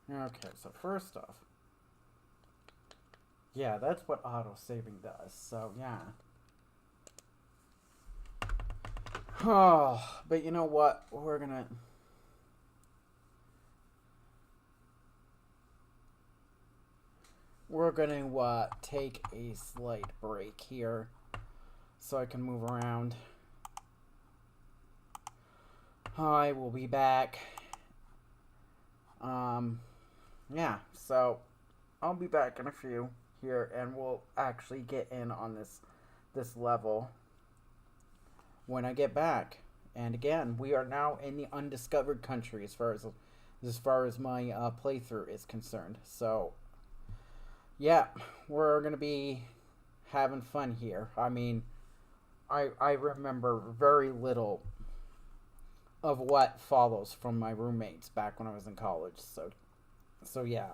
Speaker 9: Okay, so first off, yeah, that's what auto-saving does, so yeah. Oh, but you know what? We're gonna take a slight break here so I can move around. I will be back. Yeah, so I'll be back in a few here, and we'll actually get in on this level when I get back. And again, we are now in the undiscovered country as far as my playthrough is concerned. So yeah, we're gonna be having fun here. I mean, I remember very little of what follows from my roommates back when I was in college. So yeah.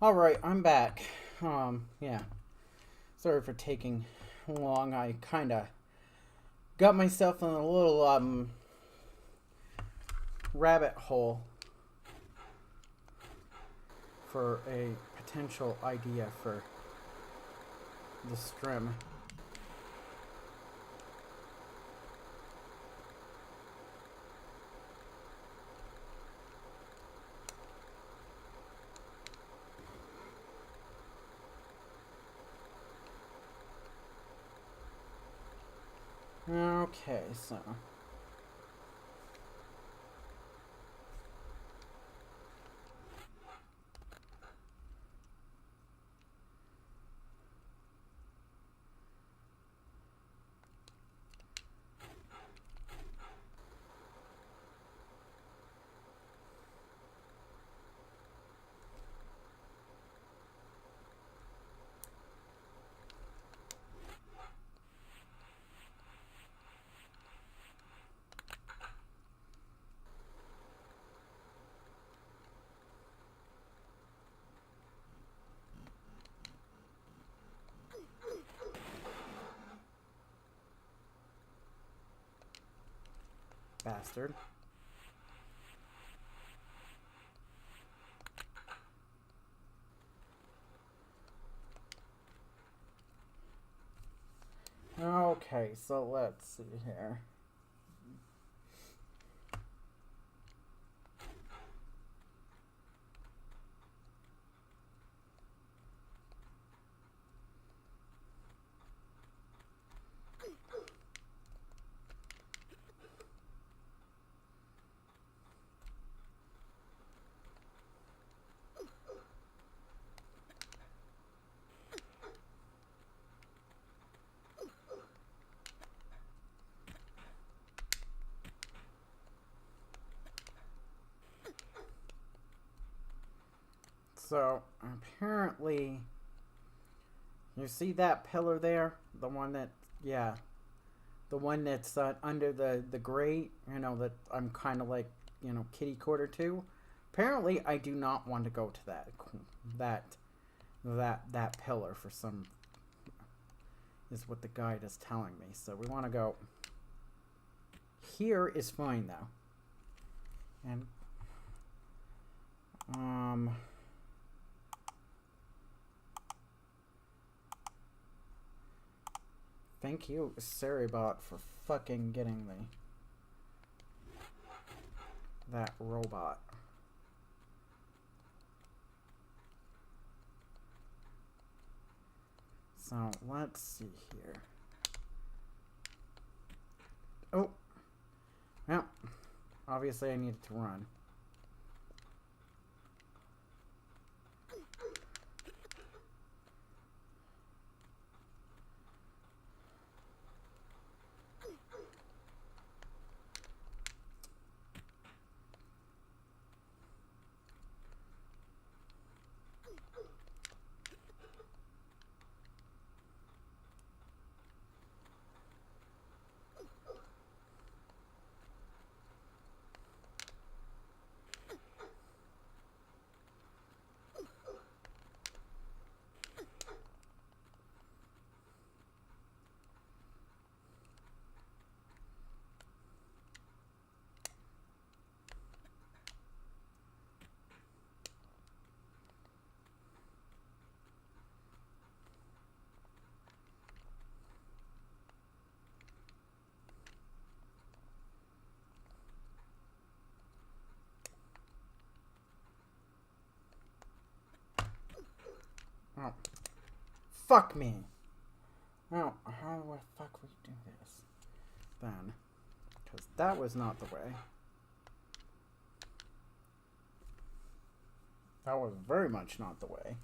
Speaker 9: Alright, I'm back. Yeah. Sorry for taking long. I kinda got myself in a little, rabbit hole for a potential idea for the stream. Okay, so bastard. Okay, so let's see here. So, apparently, you see that pillar there? The one that, yeah, the one that's under the grate, you know, that I'm kind of like, you know, kitty quarter to. Apparently, I do not want to go to that pillar for some, is what the guide is telling me. So we want to go, here is fine though. And, thank you, Saribot, for fucking getting me that robot. So, let's see here. Oh. Well, obviously I needed to run. Oh. Fuck me. Well, how the fuck we do this? Then. Because that was not the way. That was very much not the way.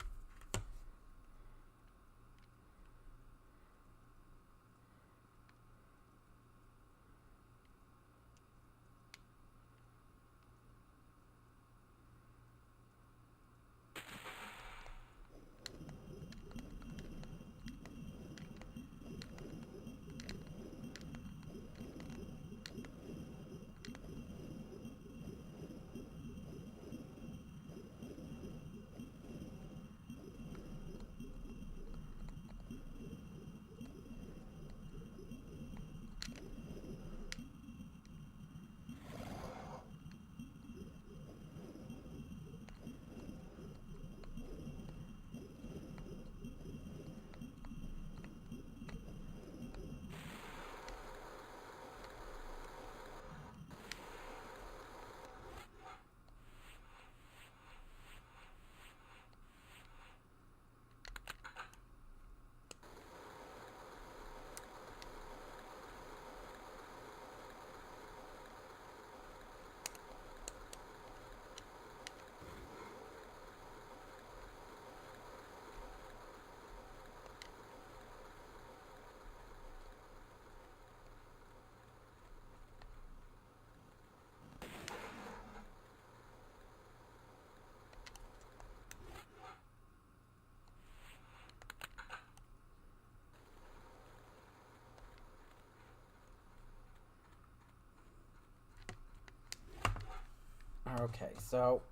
Speaker 9: Okay, so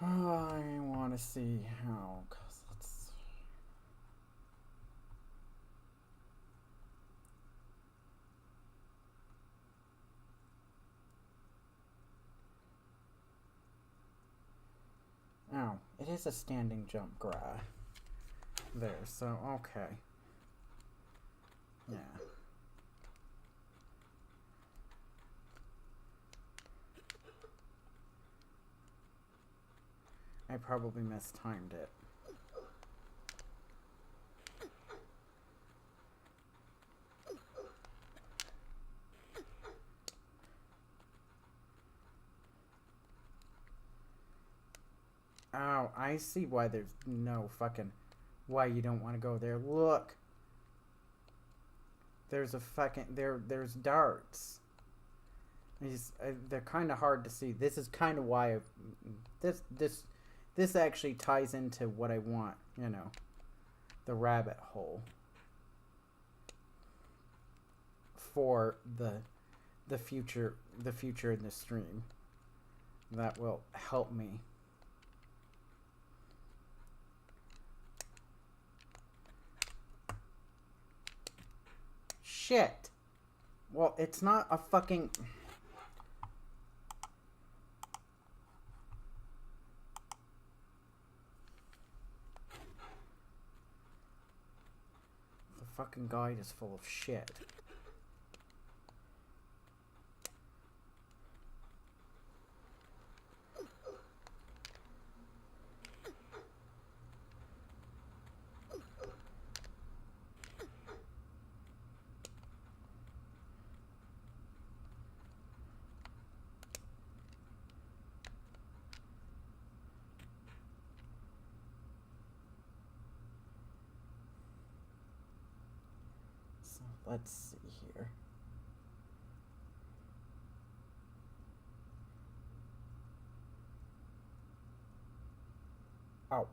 Speaker 9: I want to see how. 'Cause let's. Oh, it is a standing jump grab. There, so okay. Yeah. I probably mistimed it. Oh, I see why there's no fucking... Why you don't want to go there. Look! There's a fucking... There's darts. They're kind of hard to see. This is kind of why... This actually ties into what I want, you know. The rabbit hole. For the future in the stream. That will help me. Shit. Well, it's not a fucking... The fucking guide is full of shit. Let's see here. Oh.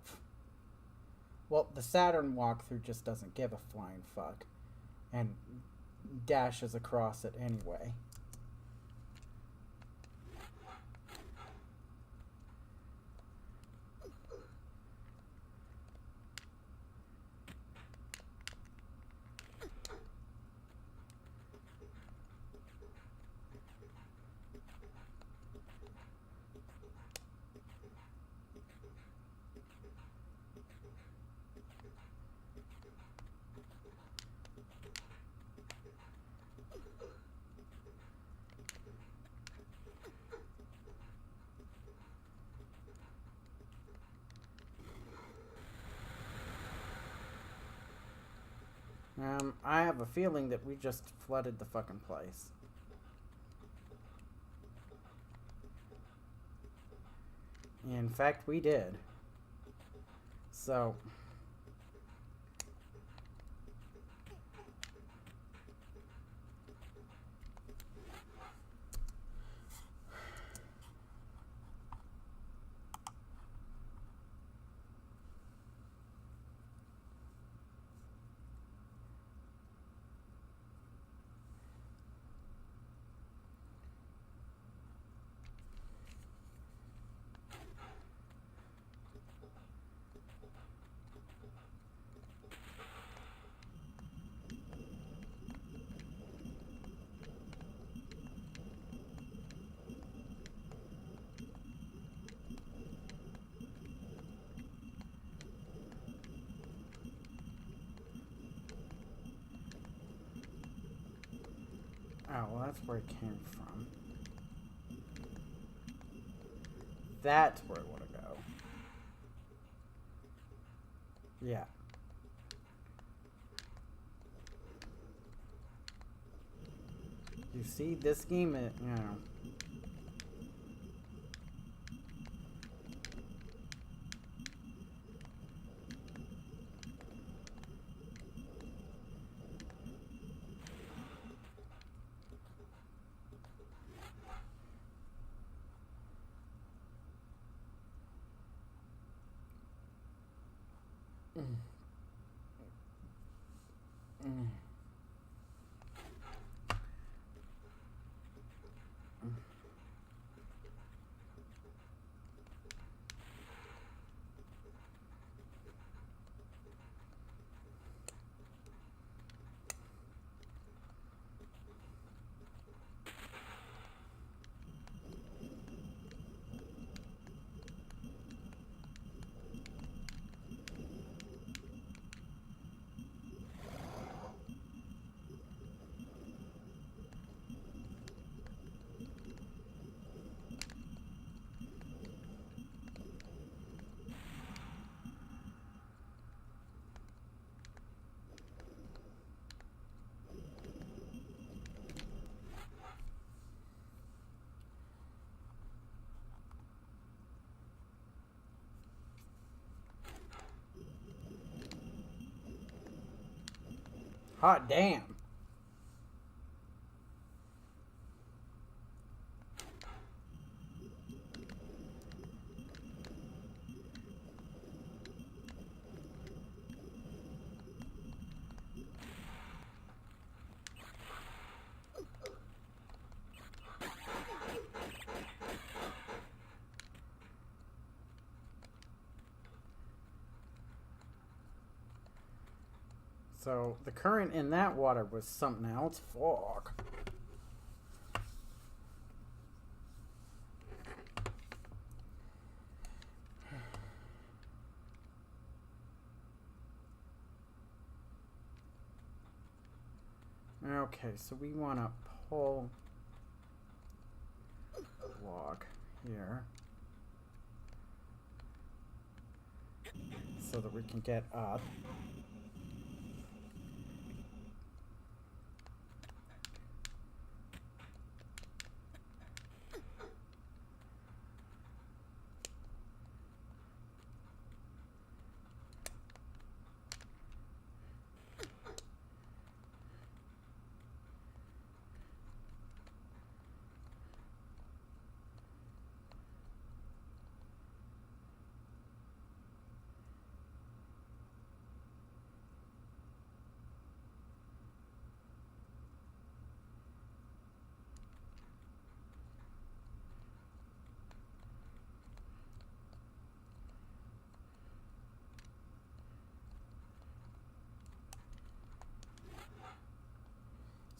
Speaker 9: Well, the Saturn walkthrough just doesn't give a flying fuck. And dashes across it anyway. I have a feeling that we just flooded the fucking place. In fact, we did. So... Oh, well, that's where it came from. That's where I want to go. Yeah. You see, this game, you know... Hot damn. So the current in that water was something else. Fuck. Okay, so we want to pull a log here so that we can get up.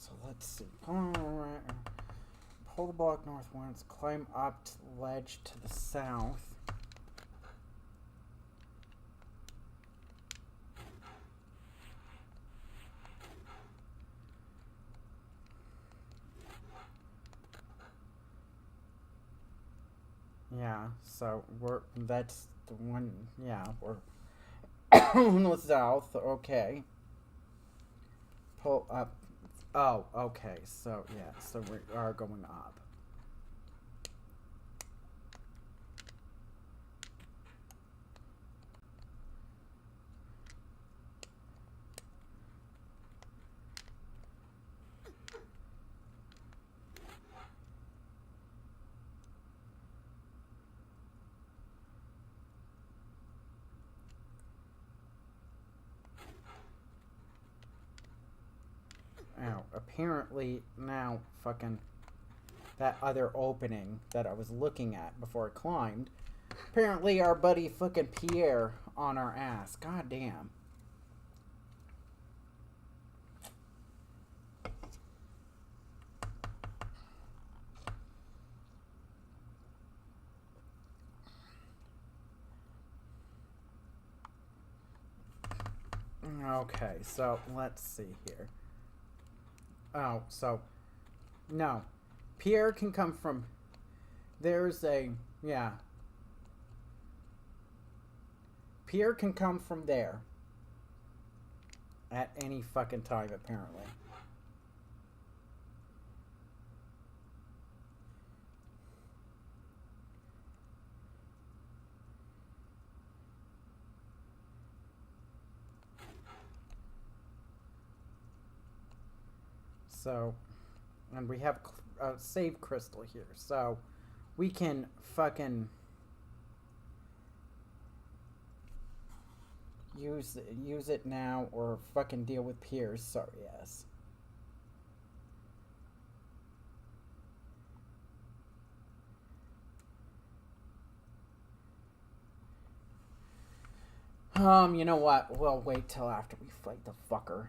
Speaker 9: So let's see. Pull the block northwards, climb up to the ledge to the south. Yeah, so that's the one, yeah, we're on the south, okay. Pull up. Oh, okay, so, yeah, so we are going up. Now, apparently now fucking that other opening that I was looking at before I climbed, apparently our buddy fucking Pierre on our ass. God damn. Okay, so let's see here. Oh, so, no. Pierre can come from, there's a, yeah. Pierre can come from there. At any fucking time, apparently. So, and we have a save crystal here, so we can fucking use it now or fucking deal with Pierre's sorry ass. You know what? We'll wait till after we fight the fucker.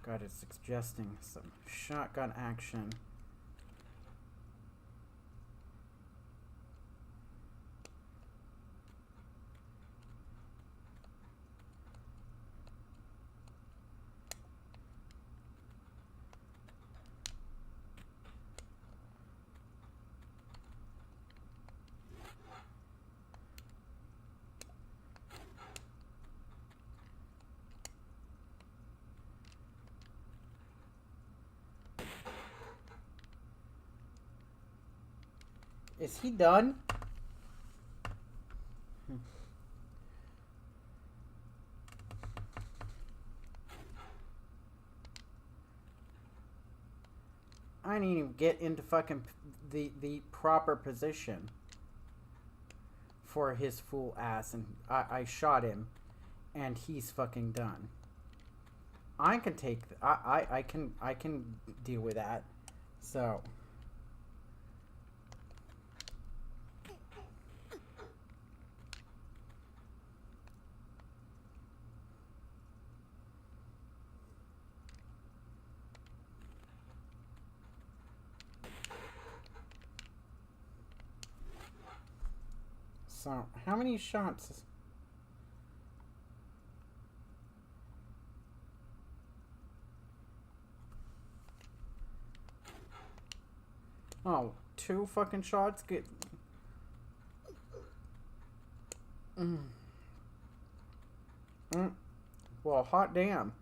Speaker 9: God, it's suggesting some shotgun action. Is he done? I didn't even get into fucking the proper position for his fool ass, and I shot him, and he's fucking done. I can take I can deal with that. So how many shots? Oh, 2 fucking shots? Get... Well, hot damn.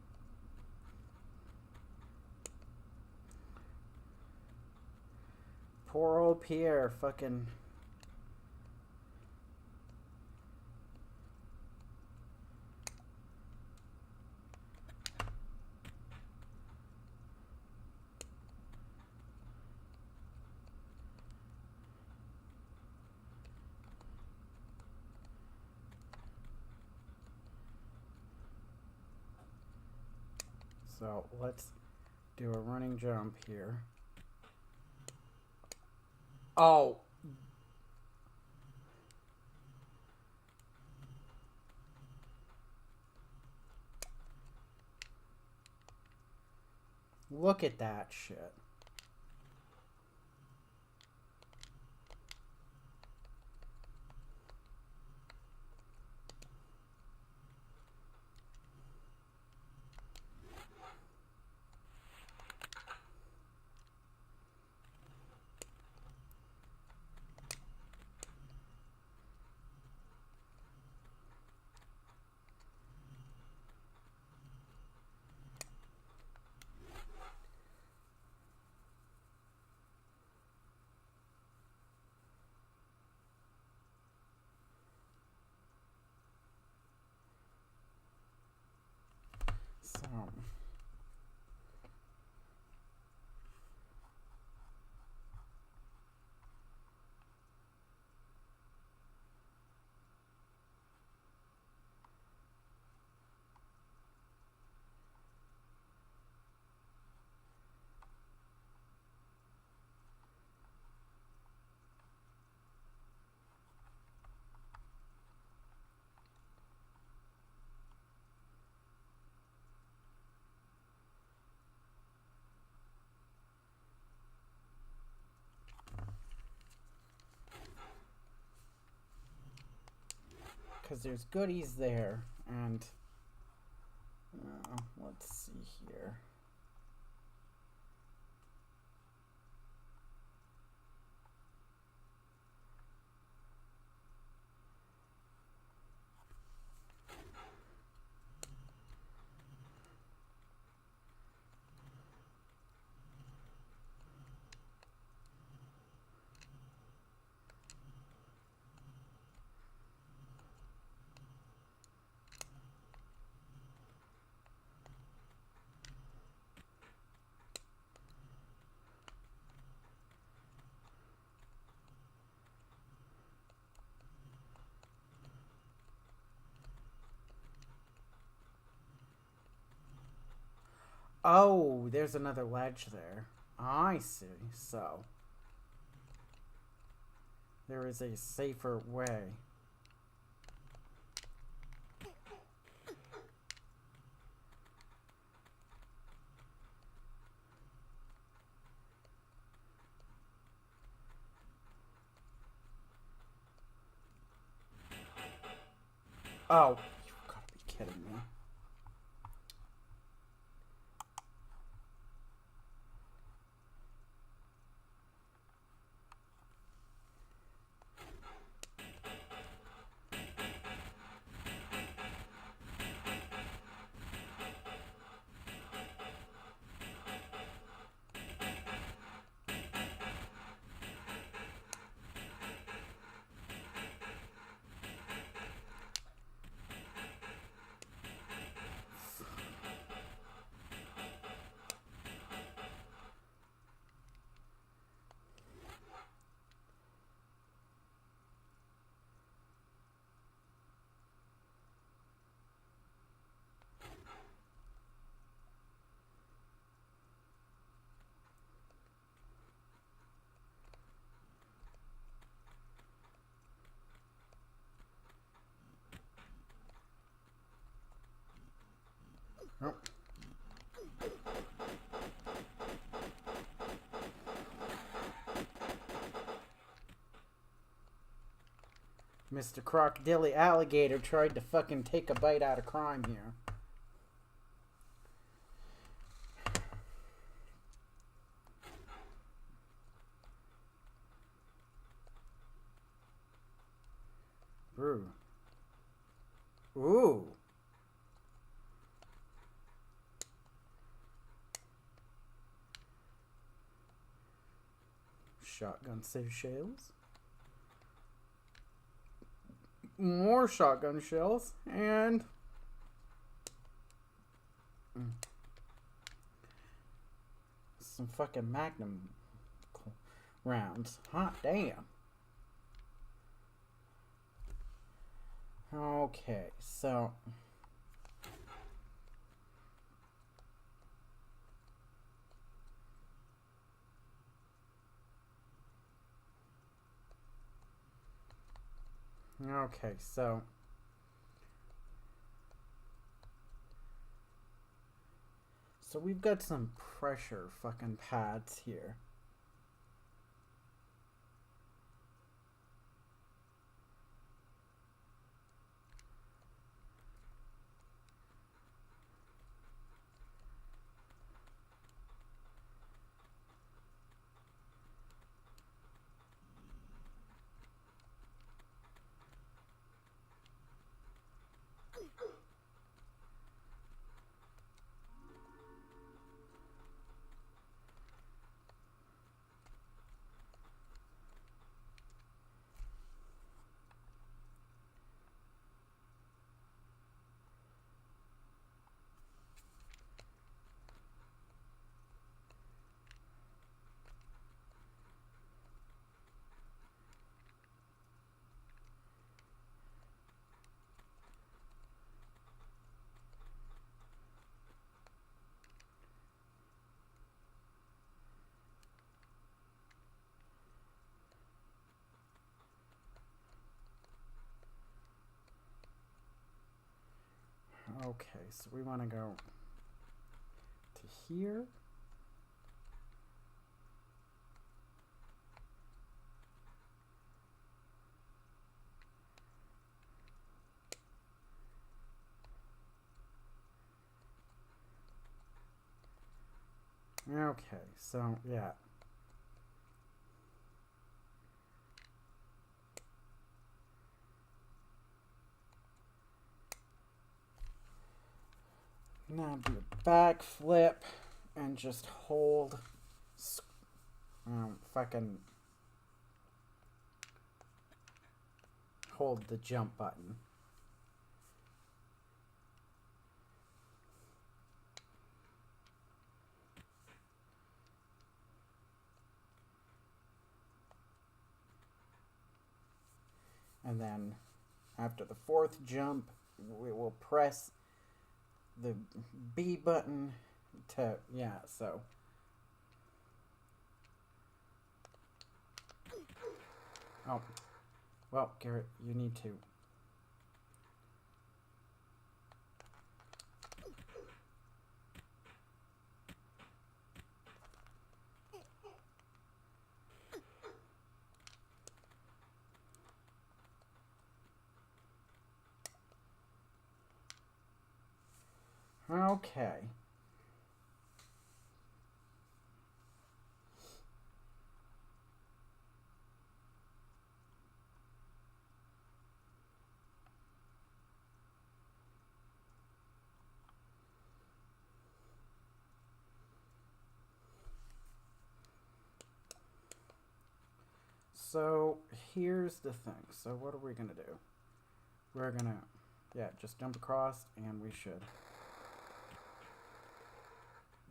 Speaker 9: Poor old Pierre fucking... So let's do a running jump here. Oh. Look at that shit. So because there's goodies there, and let's see here. Oh, there's another ledge there. I see. So there is a safer way. Oh, you've got to be kidding me. Oh. Mr. Crocodile Alligator tried to fucking take a bite out of crime here. Ooh. Ooh. Shotgun shells. More shotgun shells. And some fucking magnum rounds. Hot damn. Okay, so we've got some pressure fucking pads here. Okay, so we want to go to here. Okay, so yeah. Now do a backflip and just hold fucking hold the jump button. And then after the fourth jump, we will press the B button to, yeah, so. Oh, well, Garrett, you need to. Okay. So here's the thing. So what are we gonna do? We're gonna, yeah, just jump across and we should.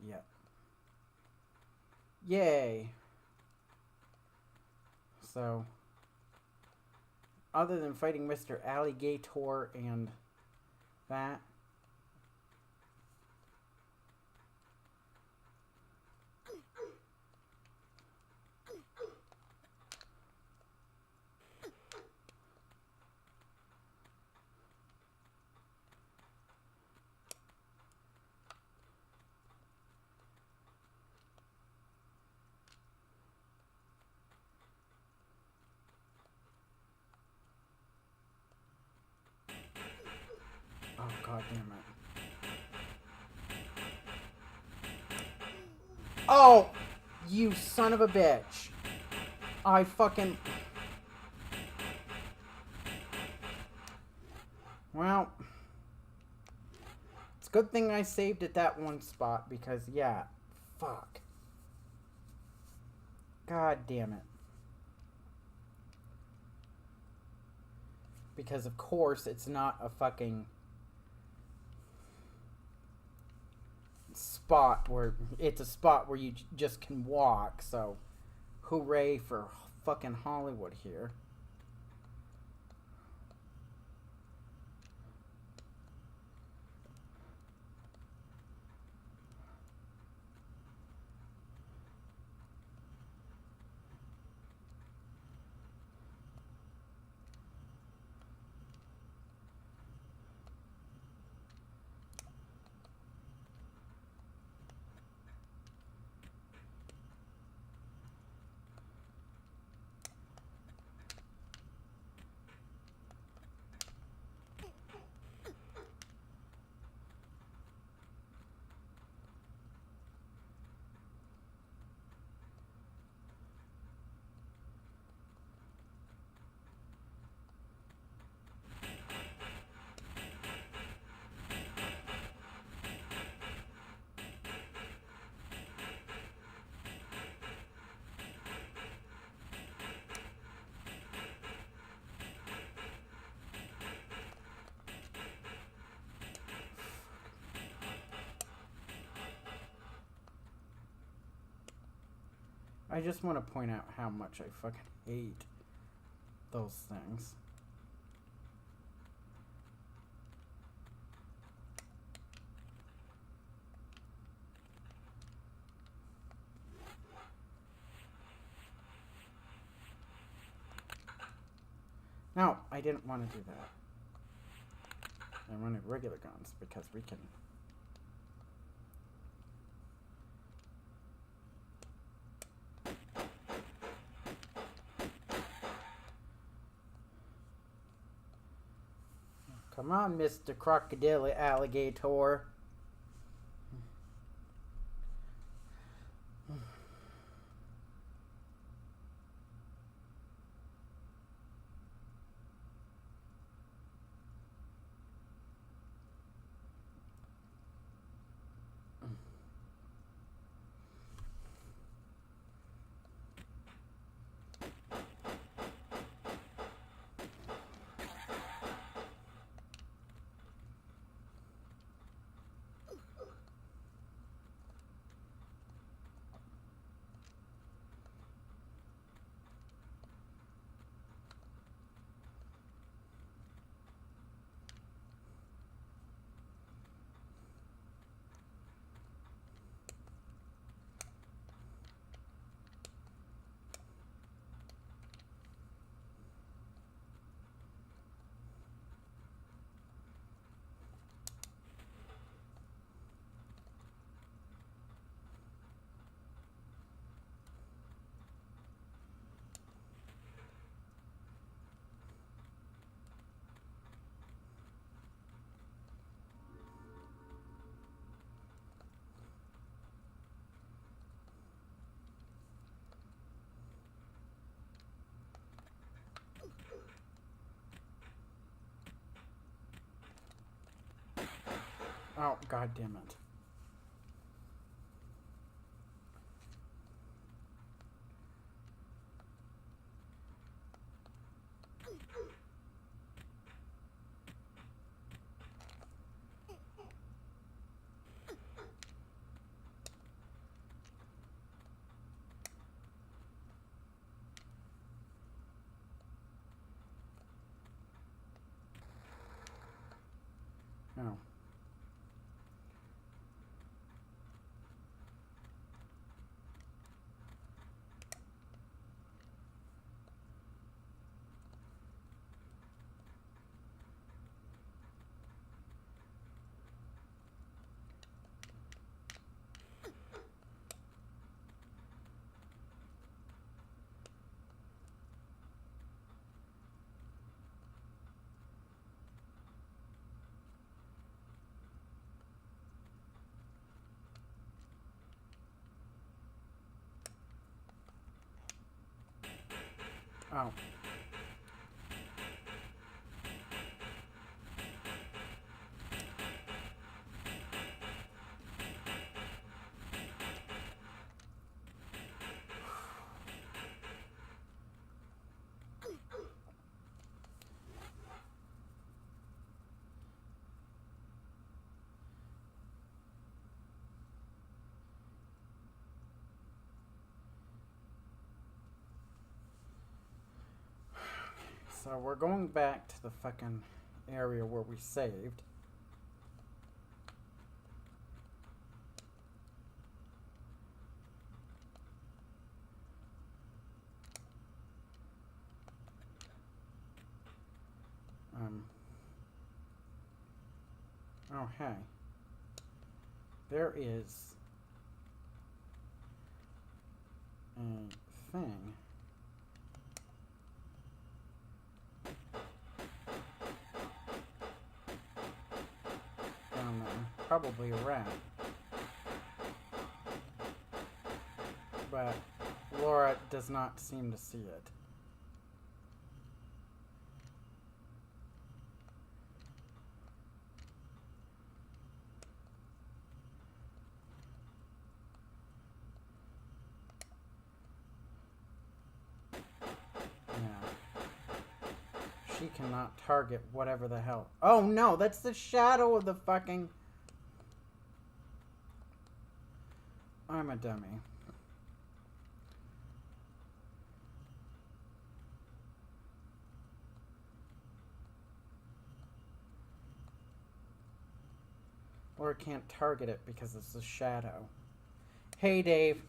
Speaker 9: Yep. Yay. So, other than fighting Mr. Alligator and that, God damn it. Oh! You son of a bitch. I fucking... Well... It's a good thing I saved at that one spot, because, yeah. Fuck. God damn it. Because, of course, it's not a fucking... spot where... It's a spot where you just can walk, so... Hooray for fucking Hollywood here. I just want to point out how much I fucking hate those things. No, I didn't want to do that. I wanted regular guns because we can... Come on, Mr. Crocodile Alligator. Oh, God damn it. Oh. Oh. So we're going back to the fucking area where we saved. Oh, hey. There is a thing. Down there. Probably a rat. But Laura does not seem to see it. She cannot target whatever the hell. Oh no, that's the shadow of the fucking... I'm a dummy. Or can't target it because it's a shadow. Hey, Dave.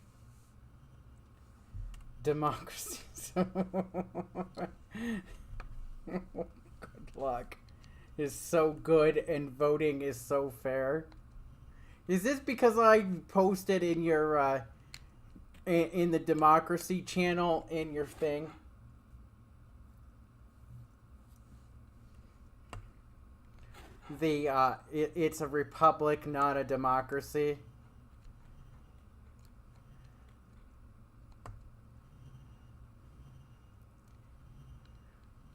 Speaker 9: Democracy. Good luck. Is so good and voting is so fair. Is this because I posted in your in the democracy channel in your thing? The it's a republic, not a democracy.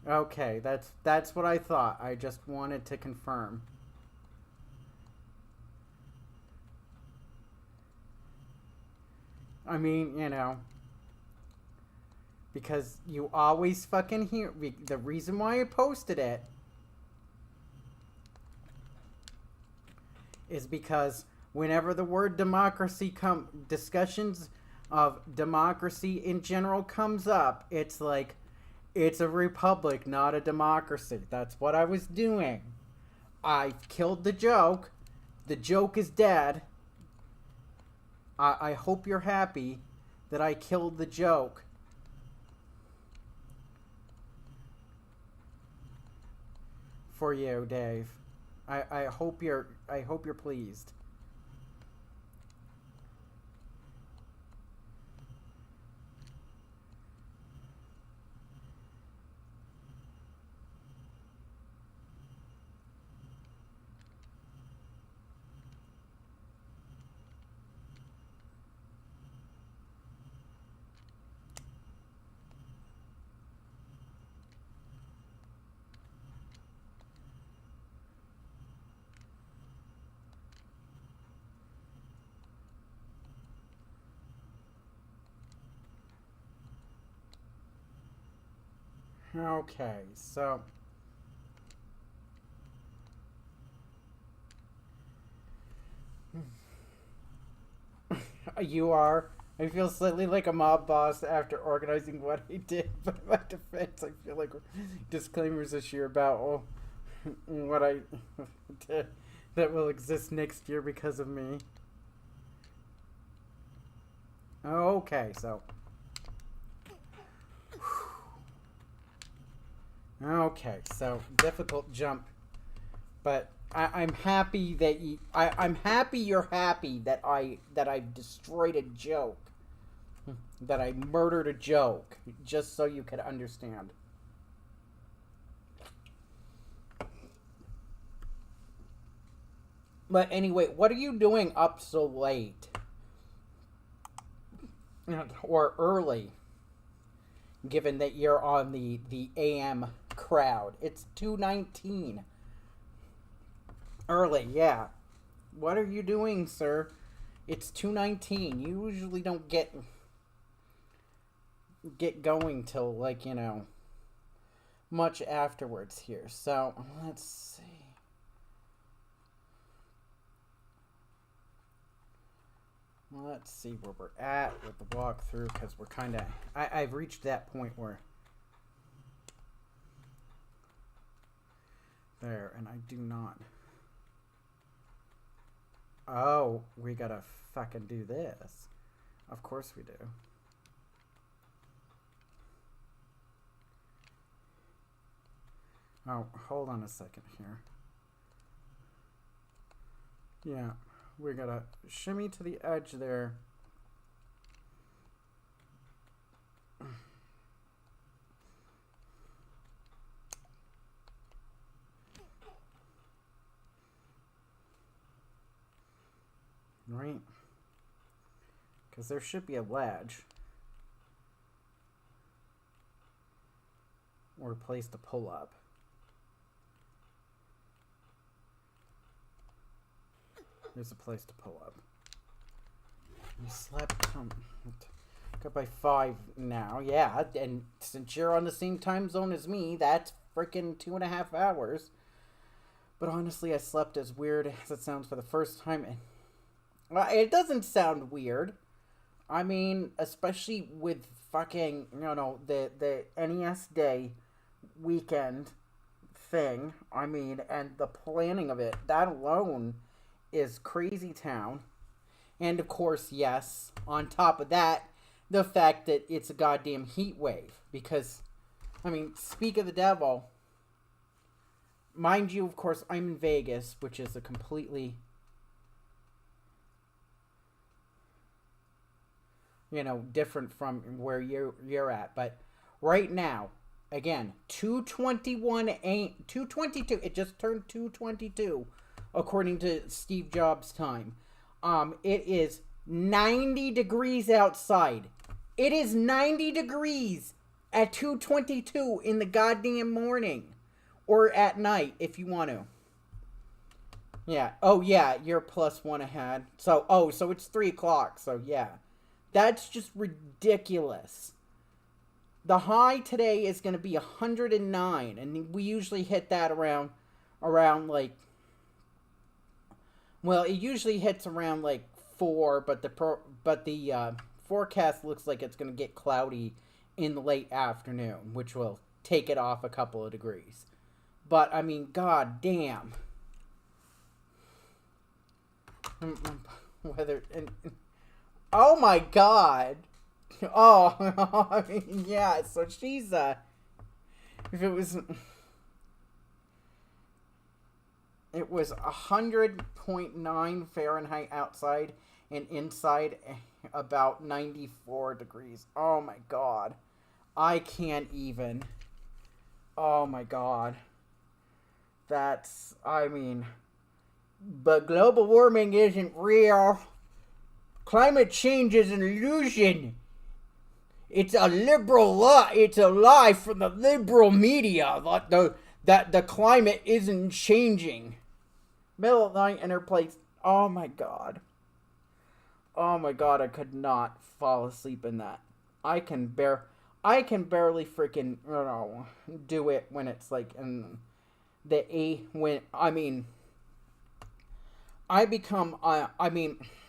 Speaker 9: Okay, that's what I thought. I just wanted to confirm. I mean, you know, because you always fucking hear the reason why I posted it is because whenever the word democracy discussions of democracy in general comes up, it's like, it's a republic, not a democracy. That's what I was doing. I killed the joke. The joke is dead. I hope you're happy that I killed the joke. For you, Dave. I hope you're pleased. Okay, so you are. I feel slightly like a mob boss after organizing what I did, but in my defense, I feel like disclaimers this year about what I did that will exist next year because of me. Okay, so. Okay, so difficult jump, but I'm happy that I'm happy you're happy that I destroyed a joke, that I murdered a joke, just so you could understand. But anyway, what are you doing up so late? Or early? given that you're on the AM crowd. It's 2:19. Early, yeah. What are you doing, sir? It's 2:19. You usually don't get going till, like, you know, much afterwards here. So, let's see. Let's see where we're at with the walkthrough, because we're kind of... I've reached that point where... There, and I do not... Oh, we gotta fucking do this. Of course we do. Oh, hold on a second here. Yeah, we gotta shimmy to the edge there. Right? Because there should be a ledge. Or a place to pull up. There's a place to pull up. You slept got by 5 now. Yeah, and since you're on the same time zone as me, that's freaking 2.5 hours. But honestly, I slept as weird as it sounds for the first time. It doesn't sound weird. I mean, especially with fucking, you know, the NES Day weekend thing. I mean, and the planning of it. That alone is crazy town. And of course, yes, on top of that, the fact that it's a goddamn heat wave. Because, I mean, speak of the devil. Mind you, of course, I'm in Vegas, which is a completely, you know, different from where you're at. But right now, again, 2:22. It just turned 2:22, according to Steve Jobs' time. It is 90 degrees outside. It is 90 degrees at 2:22 in the goddamn morning. Or at night, if you want to. Yeah. Oh, yeah, you're +1 ahead. So, so it's 3 o'clock. So, yeah. That's just ridiculous. The high today is going to be 109. And we usually hit that around like... Well, it usually hits around, like, 4. But the forecast looks like it's going to get cloudy in the late afternoon. Which will take it off a couple of degrees. But, I mean, god damn. Oh my god. Oh, I mean, yeah, so she's, if it was 100.9 Fahrenheit outside, and inside about 94 degrees. Oh my god. I can't even. Oh my god. That's, I mean, but global warming isn't real. Climate change is an illusion. It's a liberal lie. It's a lie from the liberal media that the climate isn't changing. Middle of the night in her place. Oh my god. Oh my god, I could not fall asleep in that. I can barely freaking, you know, do it when it's like in the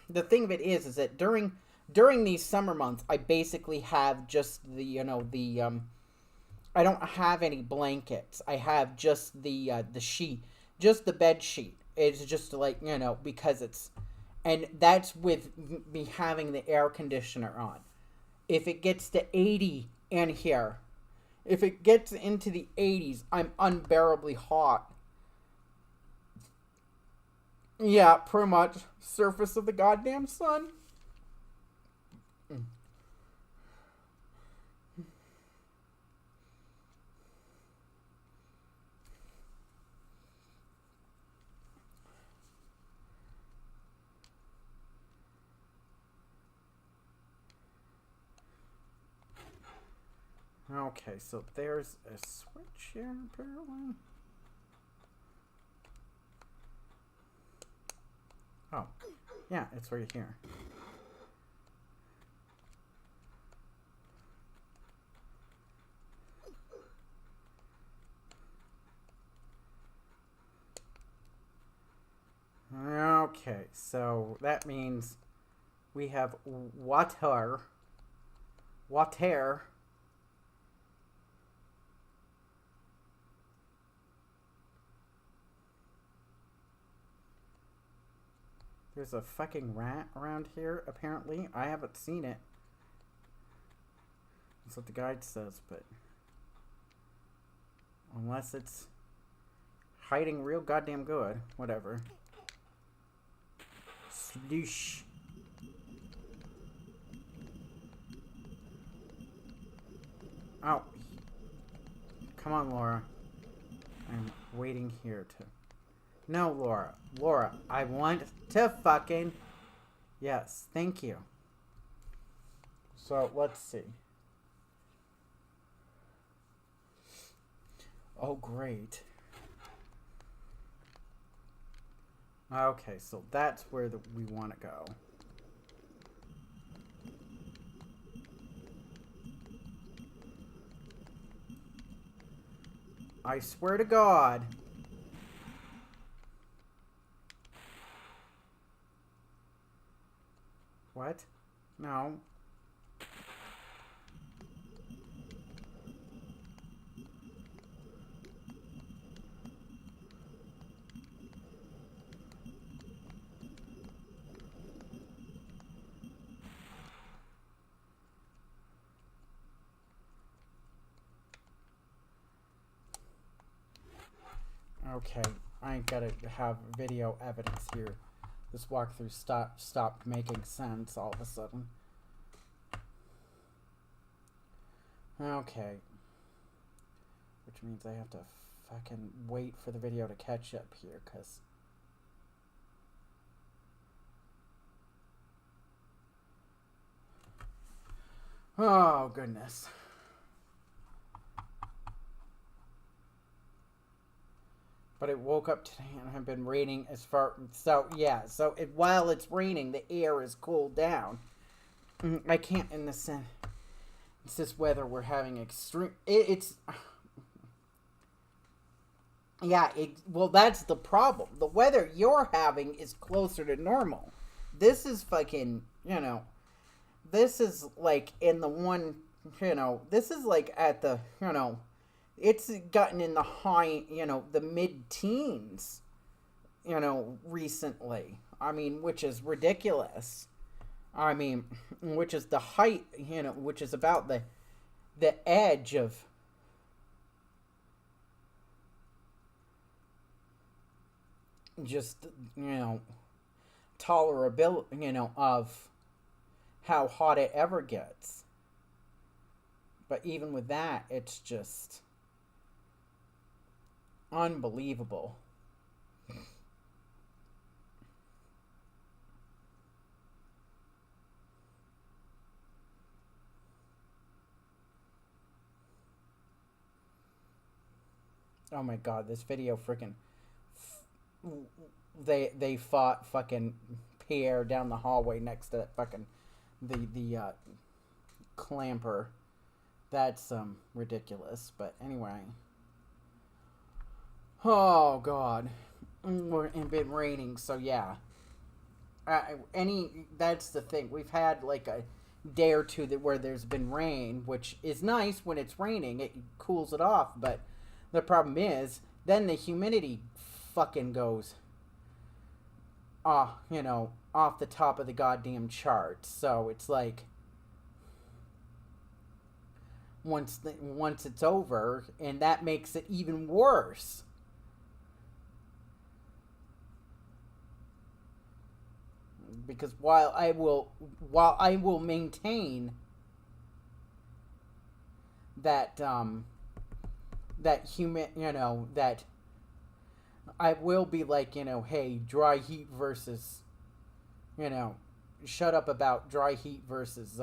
Speaker 9: the thing of it is that during these summer months, I basically have just the, you know, the, I don't have any blankets. I have just the sheet, just the bed sheet. It's just like, you know, because it's, and that's with me having the air conditioner on. If it gets to 80 in here, if it gets into the 80s, I'm unbearably hot. Yeah, pretty much. Surface of the goddamn sun. Okay, so there's a switch here, apparently. Oh, yeah, it's right here. Okay, so that means we have water. There's a fucking rat around here, apparently. I haven't seen it. That's what the guide says, but... unless it's hiding real goddamn good. Whatever. Sloosh. Oh. Come on, Laura. I'm waiting here to... No, Laura. Laura, I want to fucking... Yes, thank you. So, let's see. Oh, great. Okay, so that's where we want to go. I swear to God. What? No. Okay, I gotta have video evidence here. This walkthrough stopped making sense all of a sudden. Okay. Which means I have to fucking wait for the video to catch up here, cause... oh, goodness. But it woke up today and have been raining as far... so, yeah. So, while it's raining, the air is cooled down. I can't, in this... it's this weather we're having extreme... it's... yeah, well, that's the problem. The weather you're having is closer to normal. This is fucking, you know... this is, like, in the one... you know, this is, like, at the, you know... it's gotten in the high, you know, the mid-teens, you know, recently. I mean, which is ridiculous. I mean, which is the height, you know, which is about the edge of... just, you know, tolerability, you know, of how hot it ever gets. But even with that, it's just... unbelievable. Oh my god, this video freaking... they fought fucking Pierre down the hallway next to that fucking... the clamper. That's ridiculous, but anyway... oh, God. It's been raining, so yeah. That's the thing. We've had, like, a day or two where there's been rain, which is nice when it's raining. It cools it off, but the problem is, then the humidity fucking goes, you know, off the top of the goddamn charts. So it's like, once it's over, and that makes it even worse. Because while I will maintain that you know, that I will be like, you know, hey, dry heat versus, you know, shut up about dry heat versus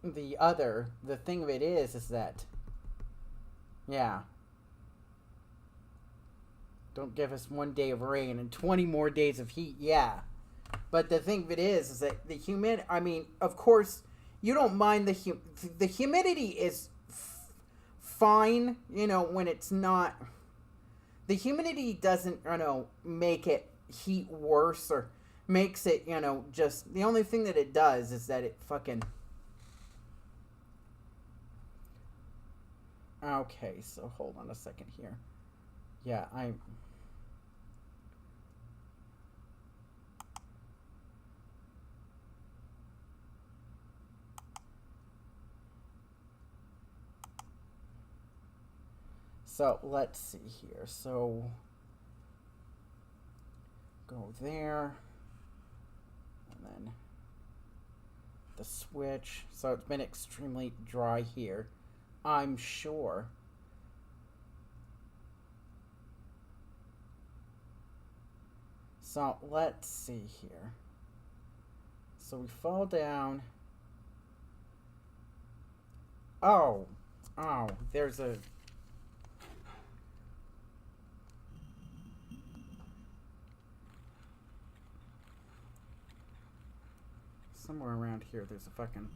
Speaker 9: the thing of it is that, yeah. Don't give us 1 day of rain and 20 more days of heat, yeah. But the thing of it is that the humidity, I mean, of course, you don't mind the humidity is fine, you know, when it's not, the humidity doesn't, you know, make it heat worse or makes it, you know, just, the only thing that it does is that it fucking, okay, so hold on a second here. Yeah, so let's see here. So go there, and then the switch. So it's been extremely dry here, I'm sure. So let's see here. So we fall down. Oh, there's a, somewhere around here there's a fucking,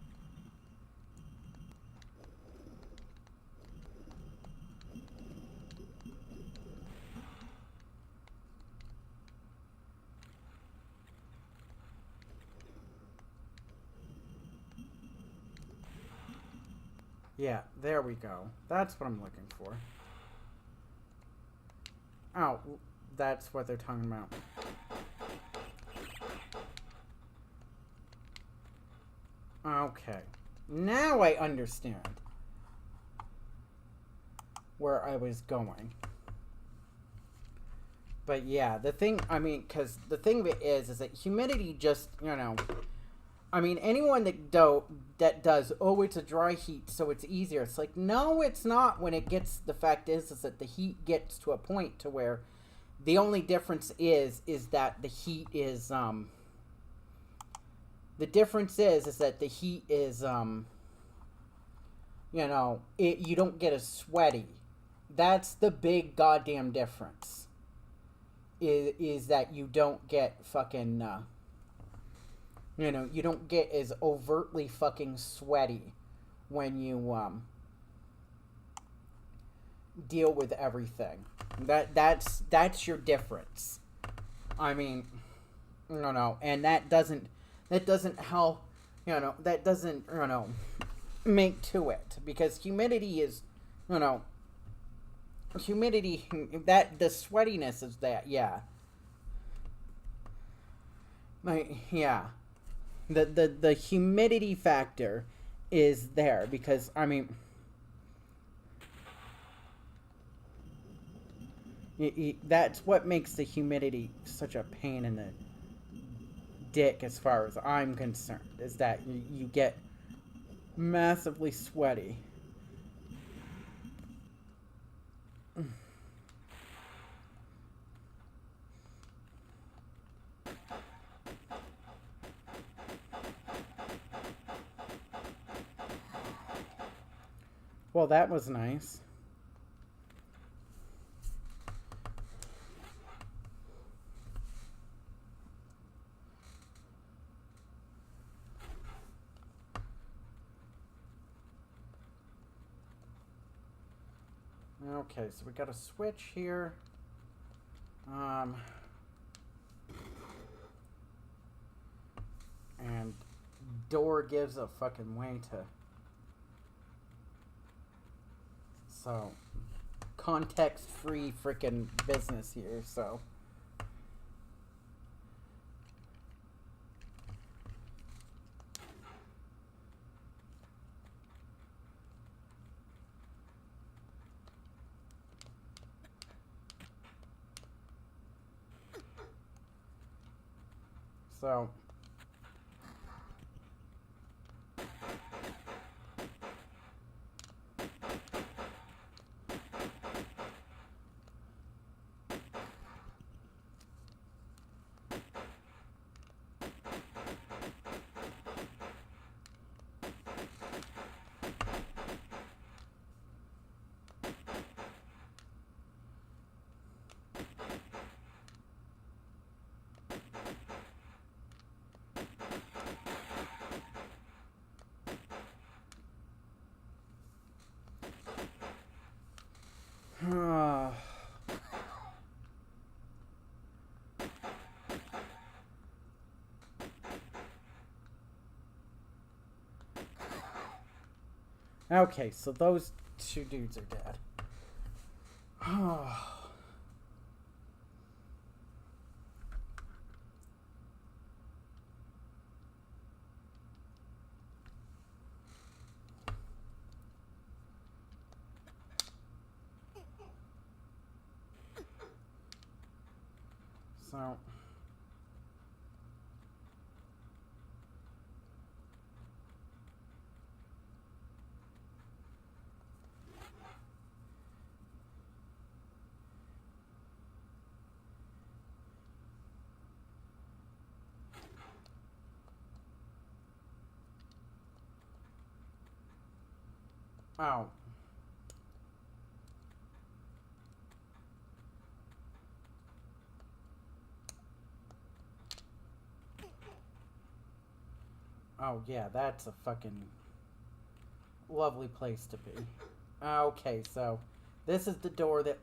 Speaker 9: yeah, there we go. That's what I'm looking for. Oh, that's what they're talking about. Okay. Now I understand where I was going. But yeah, the thing, I mean, because the thing of it is that humidity just, you know, I mean, anyone that does, oh, it's a dry heat, so it's easier. It's like, no, it's not. When it gets, the fact is that the heat gets to a point to where the only difference is that the heat is, the difference is that the heat is, you know, you don't get as sweaty. That's the big goddamn difference. Is that you don't get fucking, you know, you don't get as overtly fucking sweaty when you, deal with everything. That's your difference. I mean, no, and that doesn't help, you know, that doesn't, you know, make to it, because humidity is, you know, humidity, that, the sweatiness is that, yeah. Like, yeah. The humidity factor is there, because, I mean, that's what makes the humidity such a pain in the dick as far as I'm concerned, is that you get massively sweaty. Well, that was nice. Okay, so we got a switch here. And door gives a fucking way to. So, context-free freaking business here, so. So. Okay, so those two dudes are dead. So... Oh. Oh, yeah, that's a fucking lovely place to be. Okay, so this is the doorway that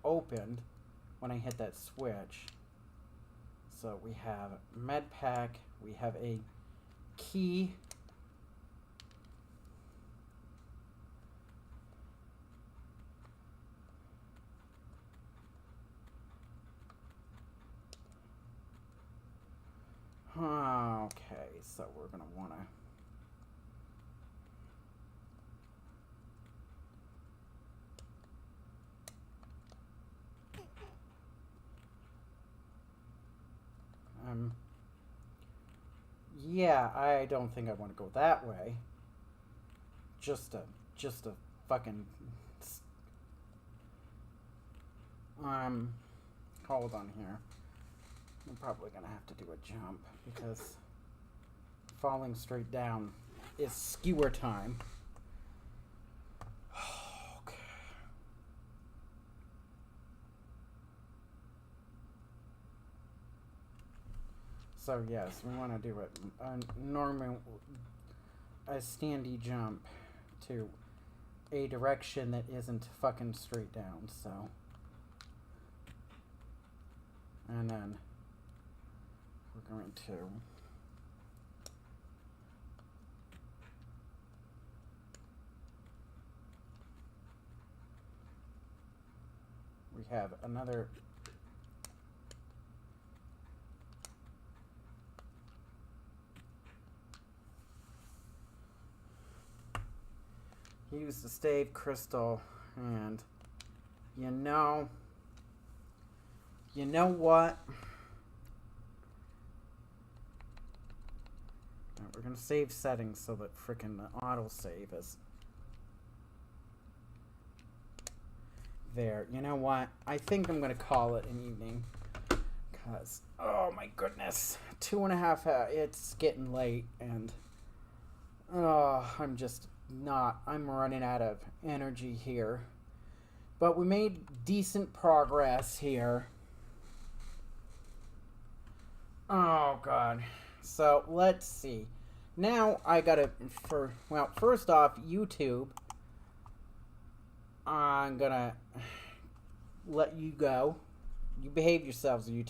Speaker 9: opened when I hit that switch. So we have med pack, we have a key. Okay, so we're gonna wanna... Yeah, I don't think I want to go that way. Just a fucking... Hold on here. I'm probably gonna have to do a jump, because falling straight down is skewer time. Okay. So yes, we want to do it. Normal, a standy jump to a direction that isn't fucking straight down, so. And then we're going to we have another use the stave crystal, and you know what? We're gonna save settings so that frickin' the autosave is there. You know what? I think I'm gonna call it an evening, cause oh my goodness, 2.5 hours. It's getting late, and I'm running out of energy here. But we made decent progress here. Oh god. So let's see. Now I gotta first off, YouTube. I'm gonna let you go. You behave yourselves, YouTube.